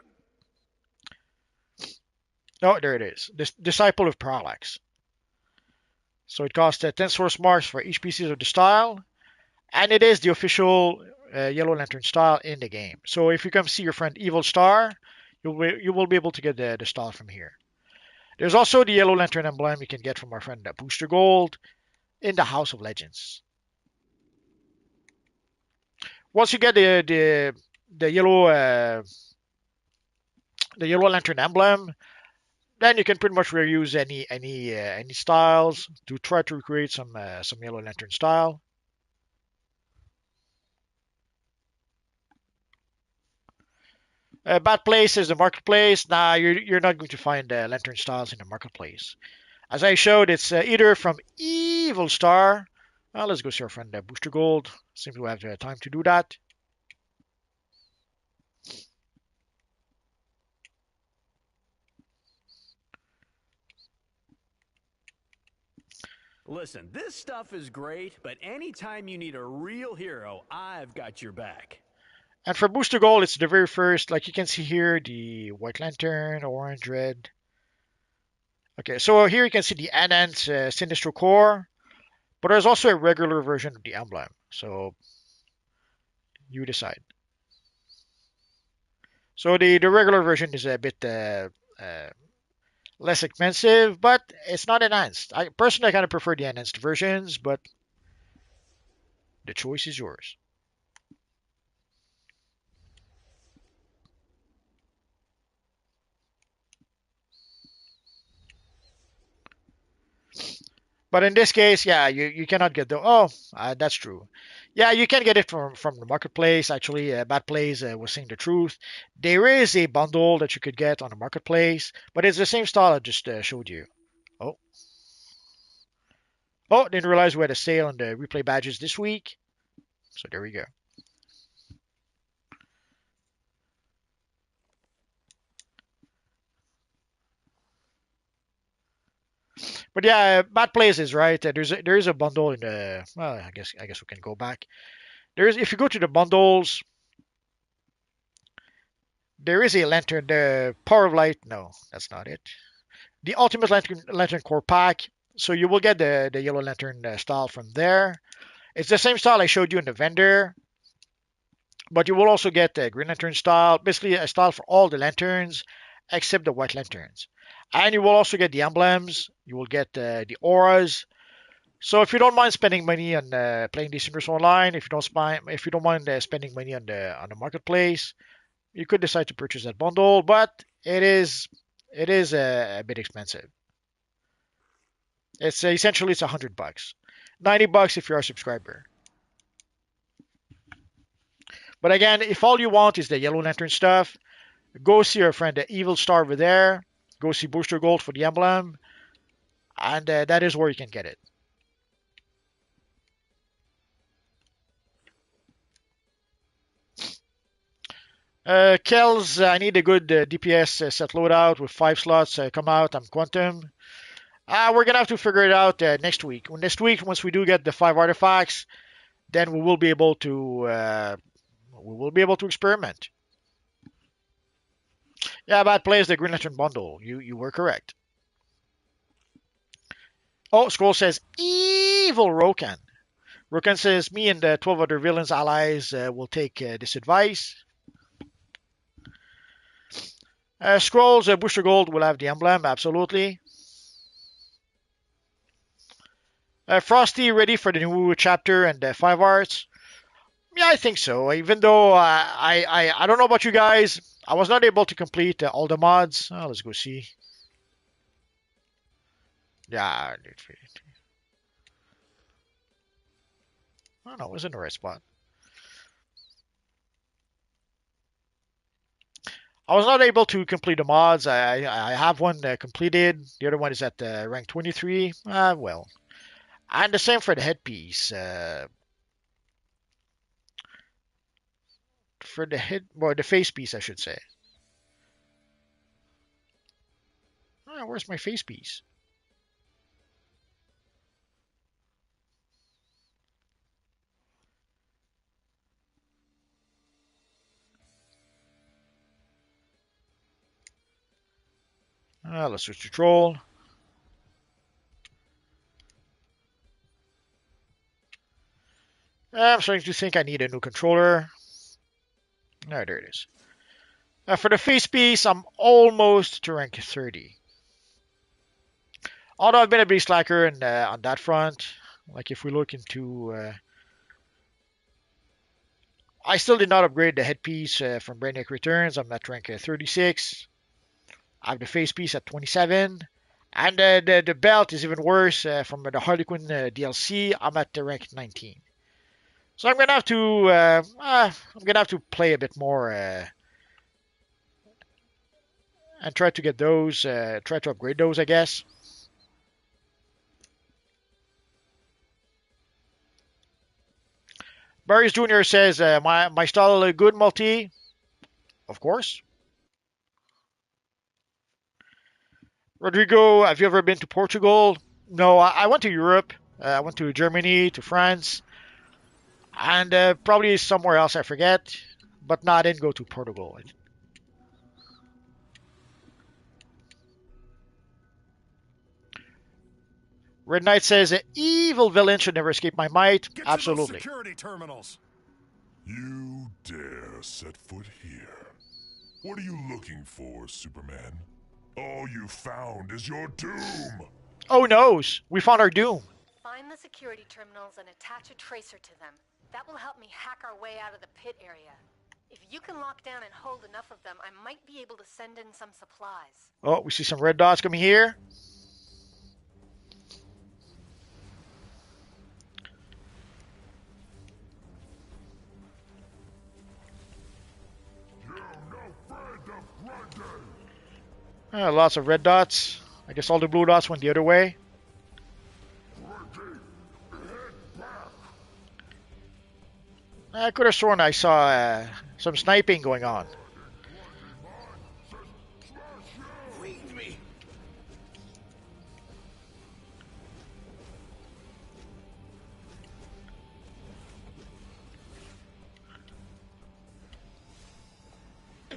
[SPEAKER 1] Oh, there it is. This Disciple of Parallax. So it costs 10 source marks for each piece of the style, and it is the official Yellow Lantern style in the game. So if you come see your friend Evil Star, you will be able to get the style from here. There's also the Yellow Lantern emblem you can get from our friend Booster Gold in the House of Legends. Once you get the yellow lantern emblem, then you can pretty much reuse any styles to try to recreate some Yellow Lantern style. Bad place is the marketplace. Nah, you're not going to find lantern styles in the marketplace. As I showed, it's either from Evil Star. Let's go see our friend Booster Gold. Seems we have time to do that.
[SPEAKER 5] Listen, this stuff is great, but anytime you need a real hero, I've got your back.
[SPEAKER 1] And for Booster Gold, it's the very first, like you can see here, the White Lantern, orange, red. Okay, so here you can see the Enhanced Sinestro Core, but there's also a regular version of the emblem. So you decide. So the regular version is a bit less expensive, but it's not enhanced. I personally kind of prefer the enhanced versions, but the choice is yours. But in this case, yeah, you cannot get the. Oh, that's true. Yeah, you can get it from the marketplace. Actually, Bad Plays was saying the truth. There is a bundle that you could get on the marketplace, but it's the same style I just showed you. Oh, oh, didn't realize we had a sale on the replay badges this week. So there we go. But yeah, Bad Plays is right. There is a bundle in the. Well, I guess we can go back. There is if you go to the bundles, there is a lantern. The Power of Light. No, that's not it. The Ultimate Lantern Core Pack. So you will get the Yellow Lantern style from there. It's the same style I showed you in the vendor, but you will also get the Green Lantern style, basically a style for all the lanterns except the White Lanterns. And you will also get the emblems. You will get the auras. So if you don't mind spending money on playing these Synchros online, if you don't mind spending money on the marketplace, you could decide to purchase that bundle. But it is a bit expensive. It's essentially it's $100, $90 if you're a subscriber. But again, if all you want is the Yellow Lantern stuff, go see our friend the Evil Star over there. Go see Booster Gold for the emblem, and that is where you can get it. Kells, I need a good DPS set loadout with 5 slots. Come out, I'm Quantum. We're gonna have to figure it out next week. Next week, once we do get the 5 artifacts, then we will be able to experiment. Yeah, bad plays the Green Lantern bundle. You were correct. Oh, Scroll says evil Rokan. Rokan says me and the 12 other villains allies will take this advice. Scrolls, Booster Gold will have the emblem, absolutely. Frosty ready for the new chapter and 5 arts? Yeah, I think so. Even though I don't know about you guys, I was not able to complete all the mods. Let's go see. Yeah, I don't know. I was in the right spot. I was not able to complete the mods. I have one completed. The other one is at rank 23. Well, and the same for the headpiece. For the head or the face piece, I should say. Where's my face piece? Let's switch to troll. I'm starting to think I need a new controller. There it is. For the face piece, I'm almost to rank 30. Although I've been a bit slacker on that front. Like if we look into, I still did not upgrade the headpiece from Brainiac Returns. I'm at rank 36. I have the face piece at 27. And the belt is even worse from the Harley Quinn DLC. I'm at the rank 19. So I'm gonna have to play a bit more and try to get those, try to upgrade those, I guess. Barry's Jr. says my style good multi, of course. Rodrigo, have you ever been to Portugal? No, I went to Europe. I went to Germany, to France, and probably somewhere else I forget. But no, I didn't go to Portugal. Red Knight says evil villain should never escape my might.
[SPEAKER 4] Get to those
[SPEAKER 1] Absolutely.
[SPEAKER 4] security terminals.
[SPEAKER 6] You dare set foot here. What are you looking for, Superman? All you found is your doom!
[SPEAKER 1] Oh noes, we found our doom.
[SPEAKER 7] Find the security terminals and attach a tracer to them. That will help me hack our way out of the pit area. If you can lock down and hold enough of them, I might be able to send in some supplies.
[SPEAKER 1] Oh, we see some red dots coming here. Lots of red dots. I guess all the blue dots went the other way. I could have sworn I saw some sniping going on.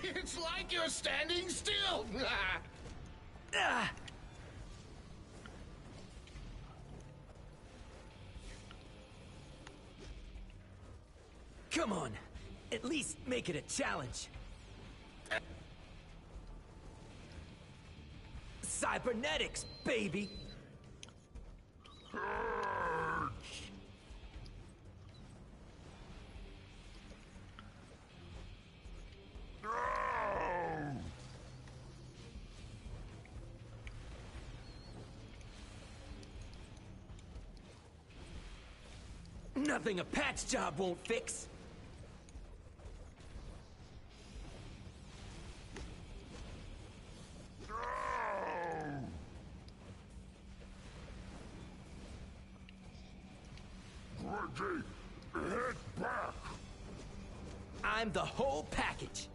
[SPEAKER 4] It's like you're standing still.
[SPEAKER 5] At least make it a challenge. Cybernetics, baby. Nothing a patch job won't fix.
[SPEAKER 6] Reggie, head back!
[SPEAKER 5] I'm the whole package.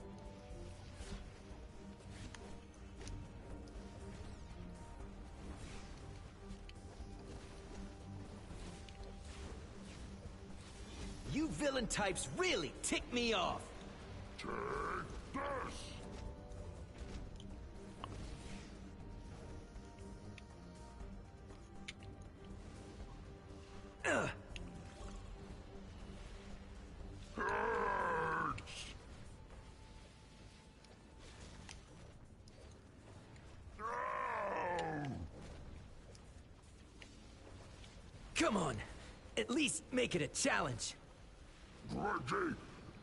[SPEAKER 5] You villain types really tick me off.
[SPEAKER 6] Take this!
[SPEAKER 5] Come on, at least make it a challenge.
[SPEAKER 6] Reggie,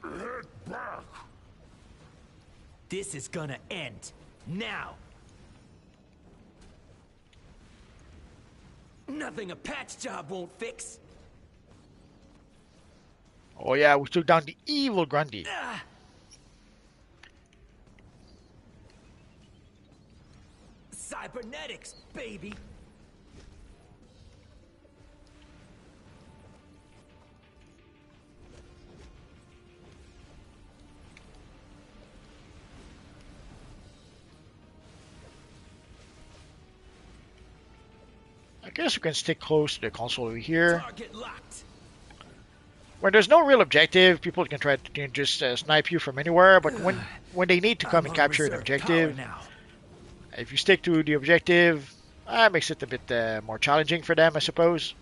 [SPEAKER 6] head back!
[SPEAKER 5] This is gonna end now. Nothing a patch job won't fix.
[SPEAKER 1] Oh yeah, we took down the evil Grundy.
[SPEAKER 5] Cybernetics, baby.
[SPEAKER 1] I guess we can stick close to the console over here.
[SPEAKER 5] Target locked.
[SPEAKER 1] When there's no real objective, people can try to just snipe you from anywhere, but when they need to come and
[SPEAKER 5] I'm on
[SPEAKER 1] capture an
[SPEAKER 5] reserve
[SPEAKER 1] objective,
[SPEAKER 5] power now.
[SPEAKER 1] if you stick to the objective, it makes it a bit more challenging for them, I suppose.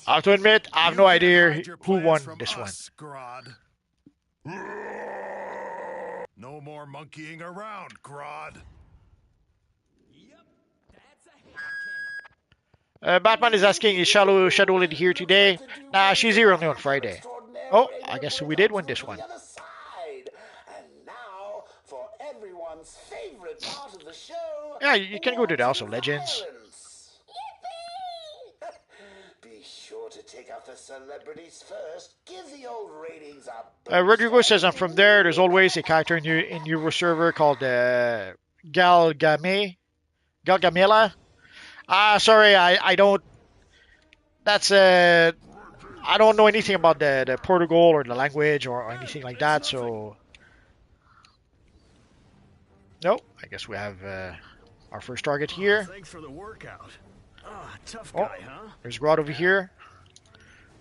[SPEAKER 1] I have to admit, I have no idea who won this one.
[SPEAKER 6] Grodd. No more monkeying around, Grodd.
[SPEAKER 5] Yep, that's a hand cannon.
[SPEAKER 1] Batman is asking, is Shadow Lady here today? Nah, she's here only on Friday. Oh, I guess we did win this one.
[SPEAKER 8] And now for everyone's favorite part of the show.
[SPEAKER 1] Yeah, you can go to the House of Legends.
[SPEAKER 8] Parents. Be sure to take out the celebrities first. Give the old ratings a boost.
[SPEAKER 1] Rodrigo says I'm from there. There's always a character in your server called Galgamela. Sorry, I don't. That's I don't know anything about the Portugal or the language or anything like that. So no, I guess we have our first target here.
[SPEAKER 5] Thanks for the workout. Tough
[SPEAKER 1] Oh,
[SPEAKER 5] guy, huh?
[SPEAKER 1] there's Grodd over here.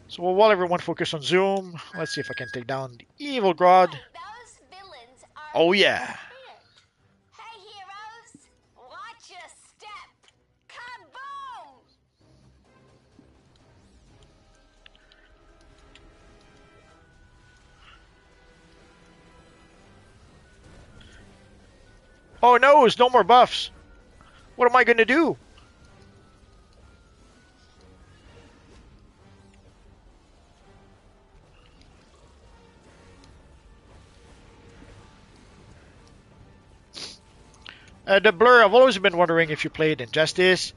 [SPEAKER 1] So while everyone focus on Zoom, let's see if I can take down the evil Grodd.
[SPEAKER 7] Those villains are
[SPEAKER 1] Oh yeah.
[SPEAKER 7] Hey heroes, watch your step. Kaboom!
[SPEAKER 1] Oh no, there's no more buffs. What am I gonna do? The Blur, I've always been wondering if you played Injustice.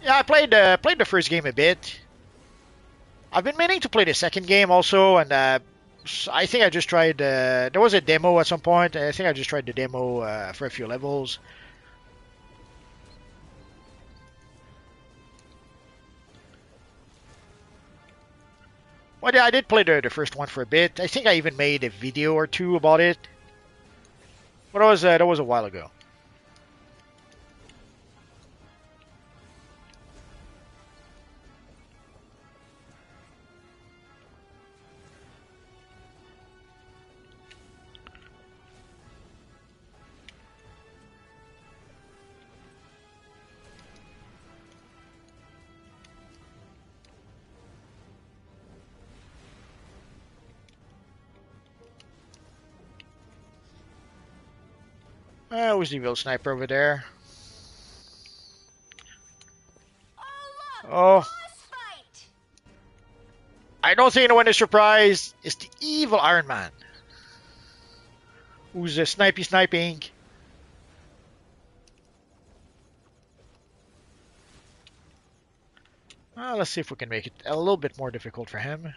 [SPEAKER 1] Yeah, I played the first game a bit. I've been meaning to play the second game also, and I think I just tried. There was a demo at some point. I think I just tried the demo for a few levels. Well, yeah, I did play the first one for a bit. I think I even made a video or two about it. But that was a while ago. Who's the evil sniper over there? Oh, I don't think anyone is surprised. It's the evil Iron Man. Who's sniping? Let's see if we can make it a little bit more difficult for him.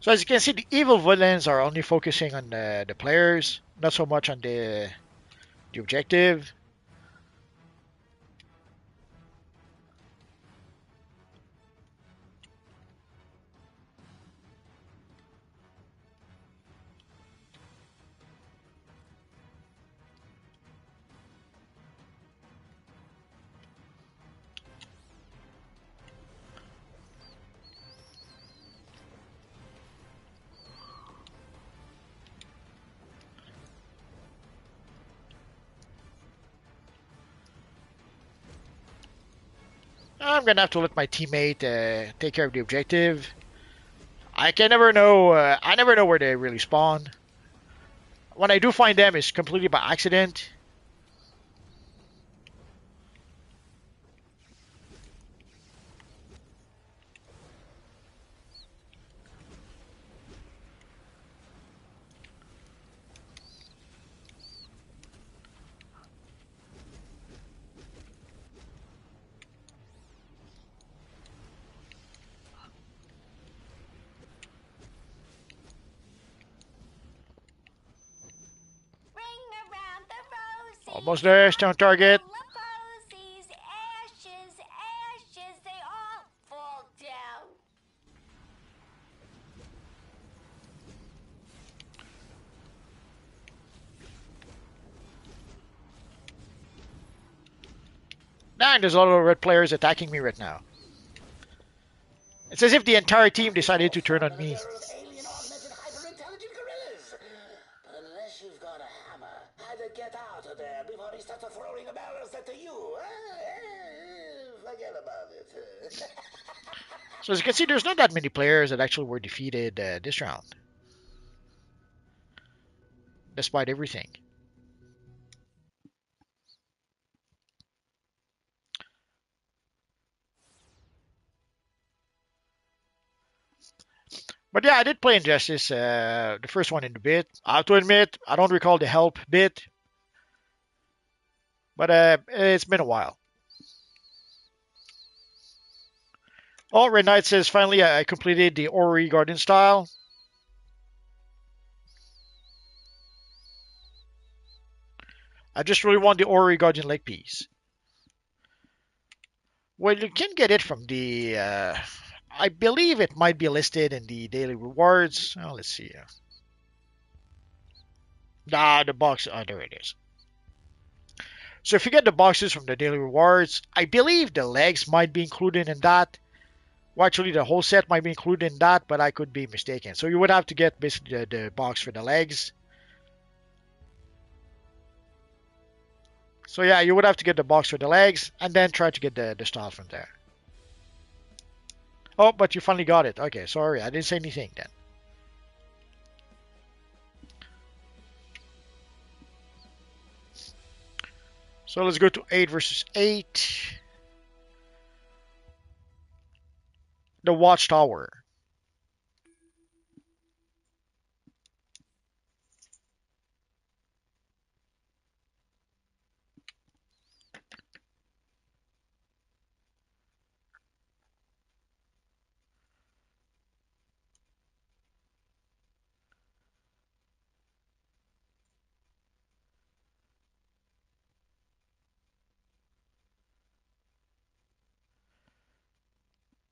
[SPEAKER 1] So as you can see, the evil villains are only focusing on the players, not so much on the objective. I'm gonna have to let my teammate take care of the objective. I can never know. I never know where they really spawn. When I do find them, it's completely by accident. Almost there. Stay on target. Dang, there's a lot of red players attacking me right now. It's as if the entire team decided to turn on me.
[SPEAKER 8] Alien augmented hyper-intelligent gorillas. But unless you've got a hammer, how to get out of there before he starts throwing barrels at you? Forget about it.
[SPEAKER 1] So as you can see, there's not that many players that actually were defeated this round, despite everything. But yeah, I did play Injustice, the first one in a bit. I have to admit, I don't recall the help bit, but it's been a while. Oh, Red Knight says, finally I completed the Ori Garden style. I just really want the Ori Guardian leg piece. Well, you can get it from the. I believe it might be listed in the daily rewards. Oh, let's see. The box. Oh, there it is. So if you get the boxes from the daily rewards, I believe the legs might be included in that. Well, actually, the whole set might be included in that, but I could be mistaken. So you would have to get basically the box for the legs. So yeah, you would have to get the box for the legs and then try to get the style from there. Oh, but you finally got it. Okay, sorry, I didn't say anything then. So let's go to 8 versus 8. The Watchtower.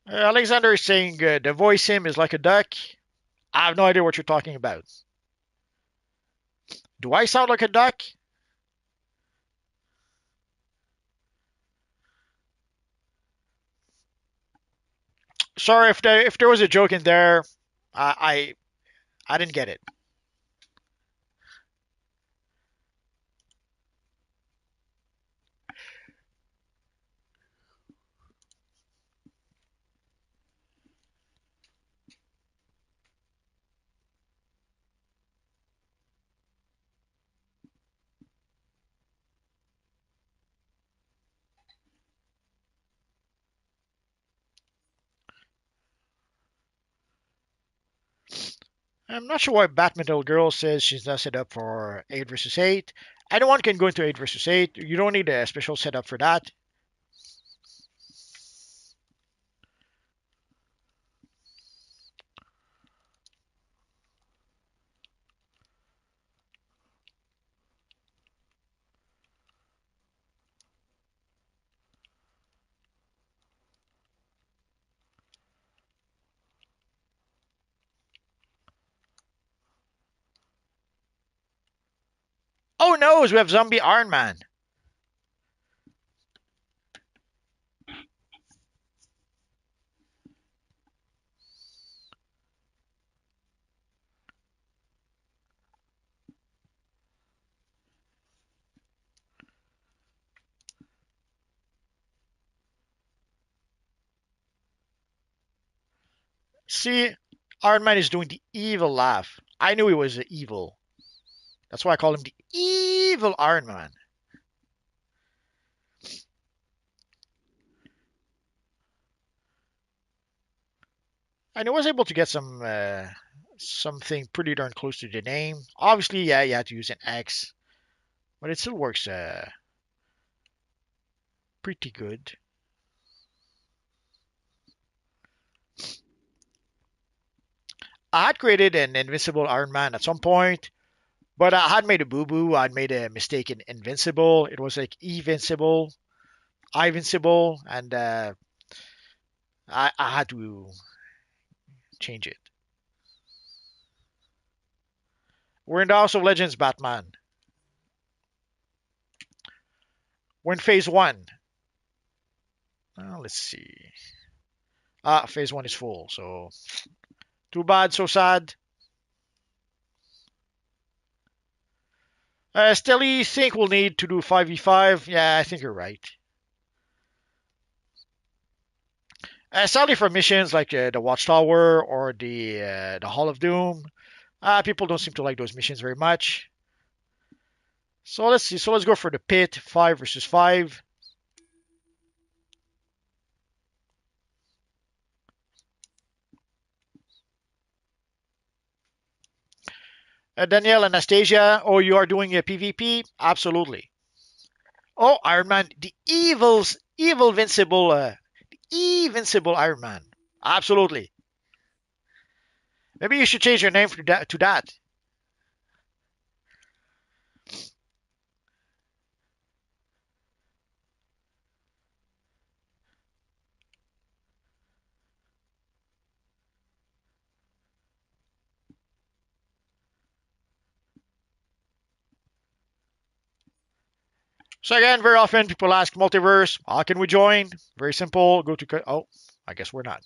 [SPEAKER 1] Alexander is saying the voice sim is like a duck. I have no idea what you're talking about. Do I sound like a duck? Sorry if there was a joke in there. I didn't get it. I'm not sure why Batmetal Girl says she's not set up for 8 versus 8. Anyone can go into 8 versus 8. You don't need a special setup for that. Oh no, we have Zombie Iron Man. See, Iron Man is doing the evil laugh. I knew he was evil. That's why I call him the evil Iron Man. And he was able to get something pretty darn close to the name. Obviously, yeah, you had to use an X, but it still works pretty good. I had created an Invincible Iron Man at some point, but I had made a boo boo. I'd made a mistake in Invincible. It was like Evincible, Ivincible, and I had to change it. We're in the House of Legends, Batman. We're in phase one. Let's see. Phase one is full, so too bad, so sad. Still, you think we'll need to do 5v5? Yeah, I think you're right. Sadly, for missions like the Watchtower or the Hall of Doom, people don't seem to like those missions very much. So let's see. So let's go for the pit, 5 versus 5. Danielle, Anastasia, oh, you are doing a PvP? Absolutely. Oh, Iron Man, the evil invincible Iron Man. Absolutely. Maybe you should change your name to that. So again, very often people ask multiverse, how can we join? Very simple. Go to oh, I guess we're not.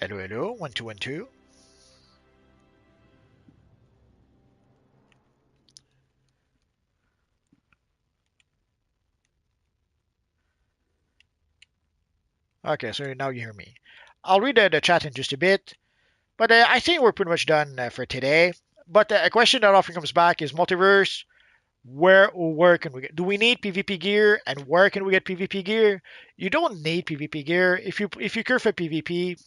[SPEAKER 1] Hello, hello. 1212. Okay, so now you hear me. I'll read the chat in just a bit, but I think we're pretty much done for today. But a question that often comes back is multiverse. Where can we get? Do we need PvP gear, and where can we get PvP gear? You don't need PvP gear if you care for PvP.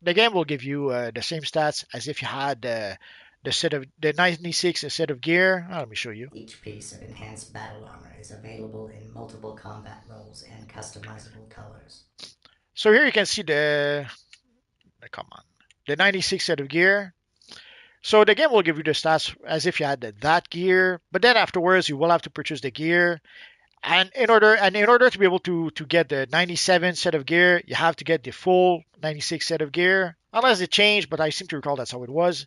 [SPEAKER 1] The game will give you the same stats as if you had the set of the 96 set of gear. Let me show you.
[SPEAKER 9] Each piece of enhanced battle armor is available in multiple combat roles and customizable colors.
[SPEAKER 1] So here you can see come on, the 96 set of gear. So the game will give you the stats as if you had that gear, but then afterwards you will have to purchase the gear. And in order to be able to get the 97 set of gear, you have to get the full 96 set of gear. Unless it changed, but I seem to recall that's how it was.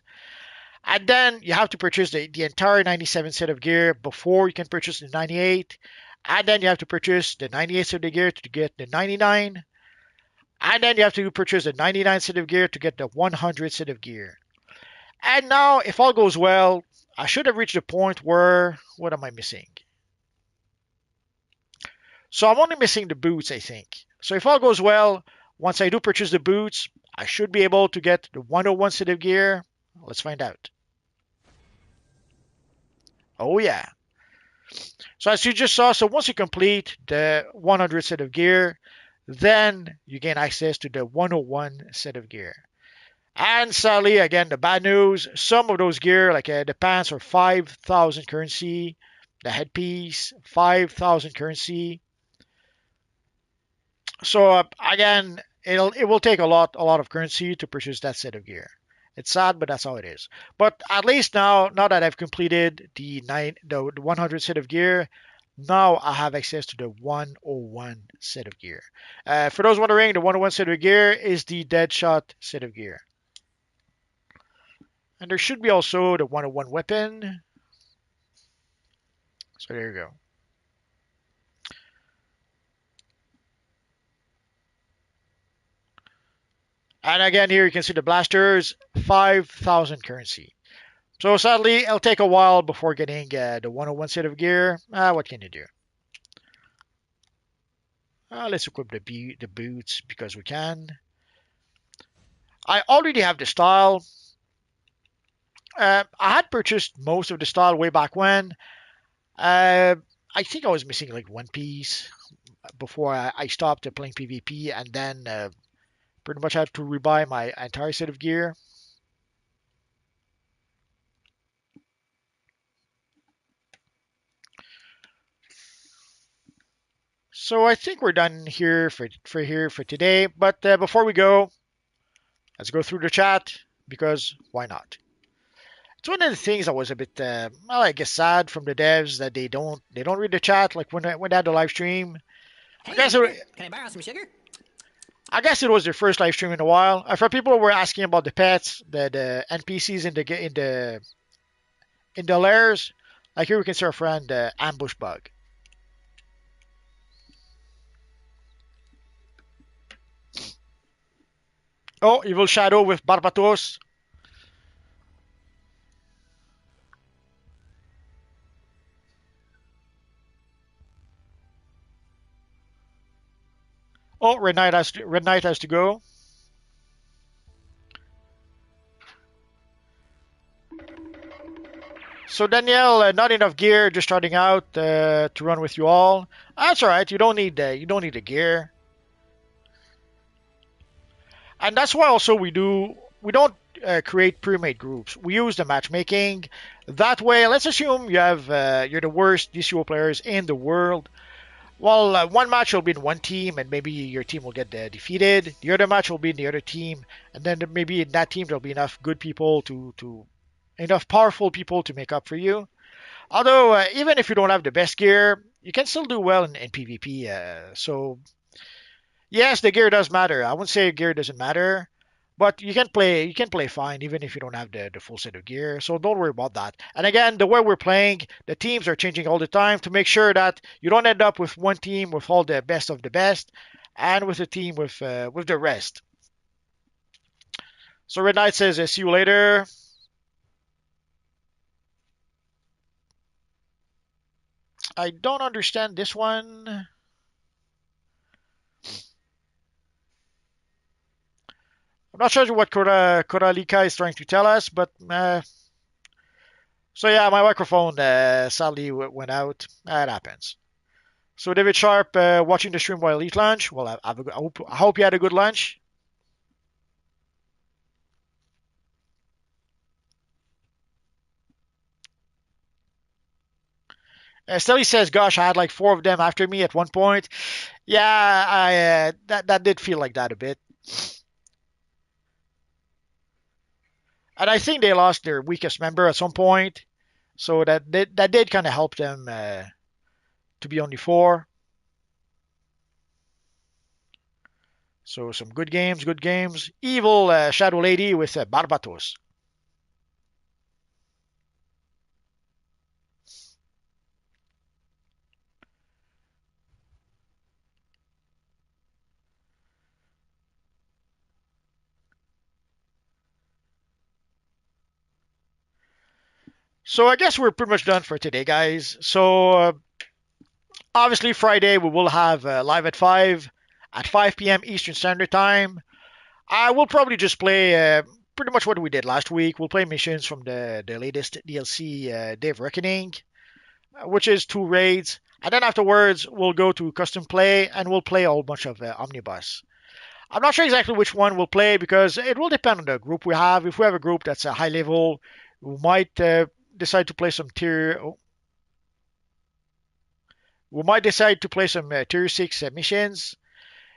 [SPEAKER 1] And then you have to purchase the entire 97 set of gear before you can purchase the 98. And then you have to purchase the 98 set of gear to get the 99. And then you have to purchase the 99 set of gear to get the 100 set of gear. And now, if all goes well, I should have reached the point where, what am I missing? So I'm only missing the boots, I think. So if all goes well, once I do purchase the boots, I should be able to get the 101 set of gear. Let's find out. Oh yeah. So as you just saw, so once you complete the 100 set of gear, then you gain access to the 101 set of gear. And sadly, again, the bad news, some of those gear, like the pants are 5,000 currency, the headpiece, 5,000 currency. So again, it will take a lot of currency to purchase that set of gear. It's sad, but that's how it is. But at least now that I've completed the 100 set of gear, now I have access to the 101 set of gear. For those wondering, the 101 set of gear is the Deadshot set of gear. And there should be also the 101 weapon. So there you go. And again, here you can see the blasters, 5,000 currency. So sadly, it'll take a while before getting the 101 set of gear. What can you do? Let's equip the boots because we can. I already have the style. I had purchased most of the style way back when. I think I was missing like one piece before I stopped playing PvP, and then pretty much had to rebuy my entire set of gear. So I think we're done here for today. But before we go, let's go through the chat because why not? It's one of the things that was a bit, well, I guess, sad from the devs that they don't read the chat like when they had the live stream.
[SPEAKER 9] Hey,
[SPEAKER 1] I guess
[SPEAKER 9] can I borrow some sugar?
[SPEAKER 1] I guess it was their first live stream in a while. I've heard people were asking about the pets, the NPCs in the lairs. Like here we can see our friend Ambush Bug. Oh, Evil Shadow with Barbatos. Oh, Red Knight has to go. So Danielle, not enough gear, just starting out to run with you all. That's all right. You don't need the gear, and that's why also we don't create pre-made groups. We use the matchmaking. That way, let's assume you're the worst DCUO players in the world. Well, one match will be in one team, and maybe your team will get defeated. The other match will be in the other team, and then maybe in that team there'll be enough good people enough powerful people to make up for you. Although, even if you don't have the best gear, you can still do well in PvP. So, yes, the gear does matter. I wouldn't say gear doesn't matter, but you can play fine even if you don't have the full set of gear. So don't worry about that. And again, the way we're playing, the teams are changing all the time to make sure that you don't end up with one team with all the best of the best, and with a team with the rest. So Red Knight says, see you later. I don't understand this one. I'm not sure what Koralika is trying to tell us, but so yeah, my microphone sadly went out. That happens. So David Sharp watching the stream while I eat lunch. Well, I hope you had a good lunch. Stelly says, "Gosh, I had like four of them after me at one point." Yeah, I that did feel like that a bit, and I think they lost their weakest member at some point, so that did kind of help them to be only four. So some good games, good games. Evil Shadow Lady with Barbatos. So I guess we're pretty much done for today, guys. So obviously Friday we will have live at 5 p.m. Eastern Standard Time. I will probably just play pretty much what we did last week. We'll play missions from the latest DLC, Day of Reckoning, which is 2 raids. And then afterwards, we'll go to custom play and we'll play a whole bunch of omnibus. I'm not sure exactly which one we'll play because it will depend on the group we have. If we have a group that's a high level, we might decide to play some tier. We might decide to play some tier 6 missions.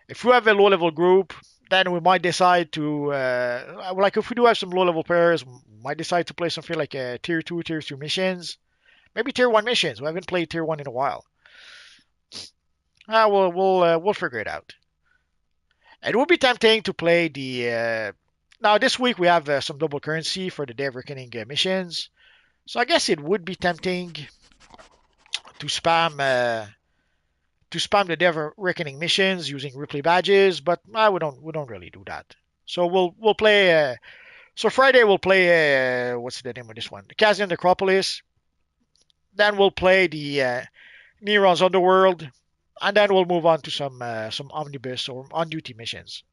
[SPEAKER 1] If we have a low level group, then we might decide to like if we do have some low level players, we might decide to play something like tier 2, tier 3 missions, maybe tier 1 missions. We haven't played tier 1 in a while. We'll figure it out. It would be tempting to play the now this week we have some double currency for the Day of Reckoning missions, so I guess it would be tempting to spam the Day of Reckoning missions using replay badges, but we don't really do that. So we'll play. So Friday we'll play. What's the name of this one? The Kazian Necropolis. Then we'll play the Neron's Underworld, and then we'll move on to some omnibus or on duty missions.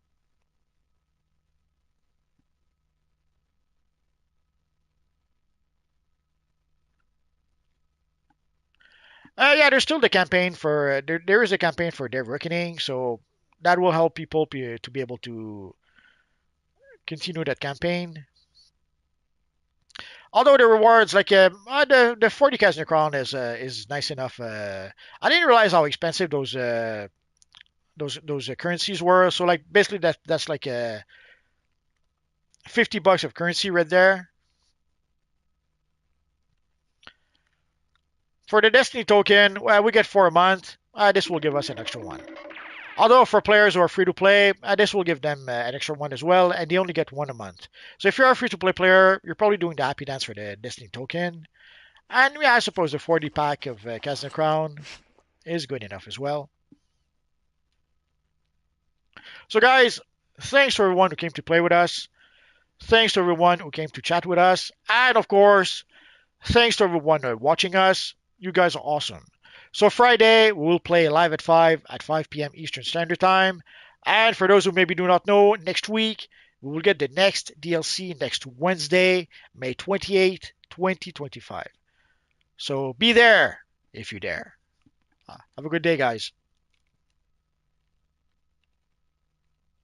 [SPEAKER 1] Yeah, there's still the campaign for there is a campaign for Day of Reckoning, so that will help people to be able to continue that campaign. Although the rewards, like the 40 Kazner Crown is nice enough. I didn't realize how expensive those currencies were. So like basically that's like $50 of currency right there. For the Destiny token, well, we get 4 a month. This will give us an extra one. Although for players who are free to play, this will give them an extra one as well, and they only get one a month. So if you're a free to play player, you're probably doing the happy dance for the Destiny token. And yeah, I suppose the 40 pack of Kazna Crown is good enough as well. So guys, thanks to everyone who came to play with us. Thanks to everyone who came to chat with us. And of course, thanks to everyone watching us. You guys are awesome. So Friday, we'll play live at 5 p.m. Eastern Standard Time. And for those who maybe do not know, next week, we will get the next DLC next Wednesday, May 28th, 2025. So be there if you dare. Have a good day, guys.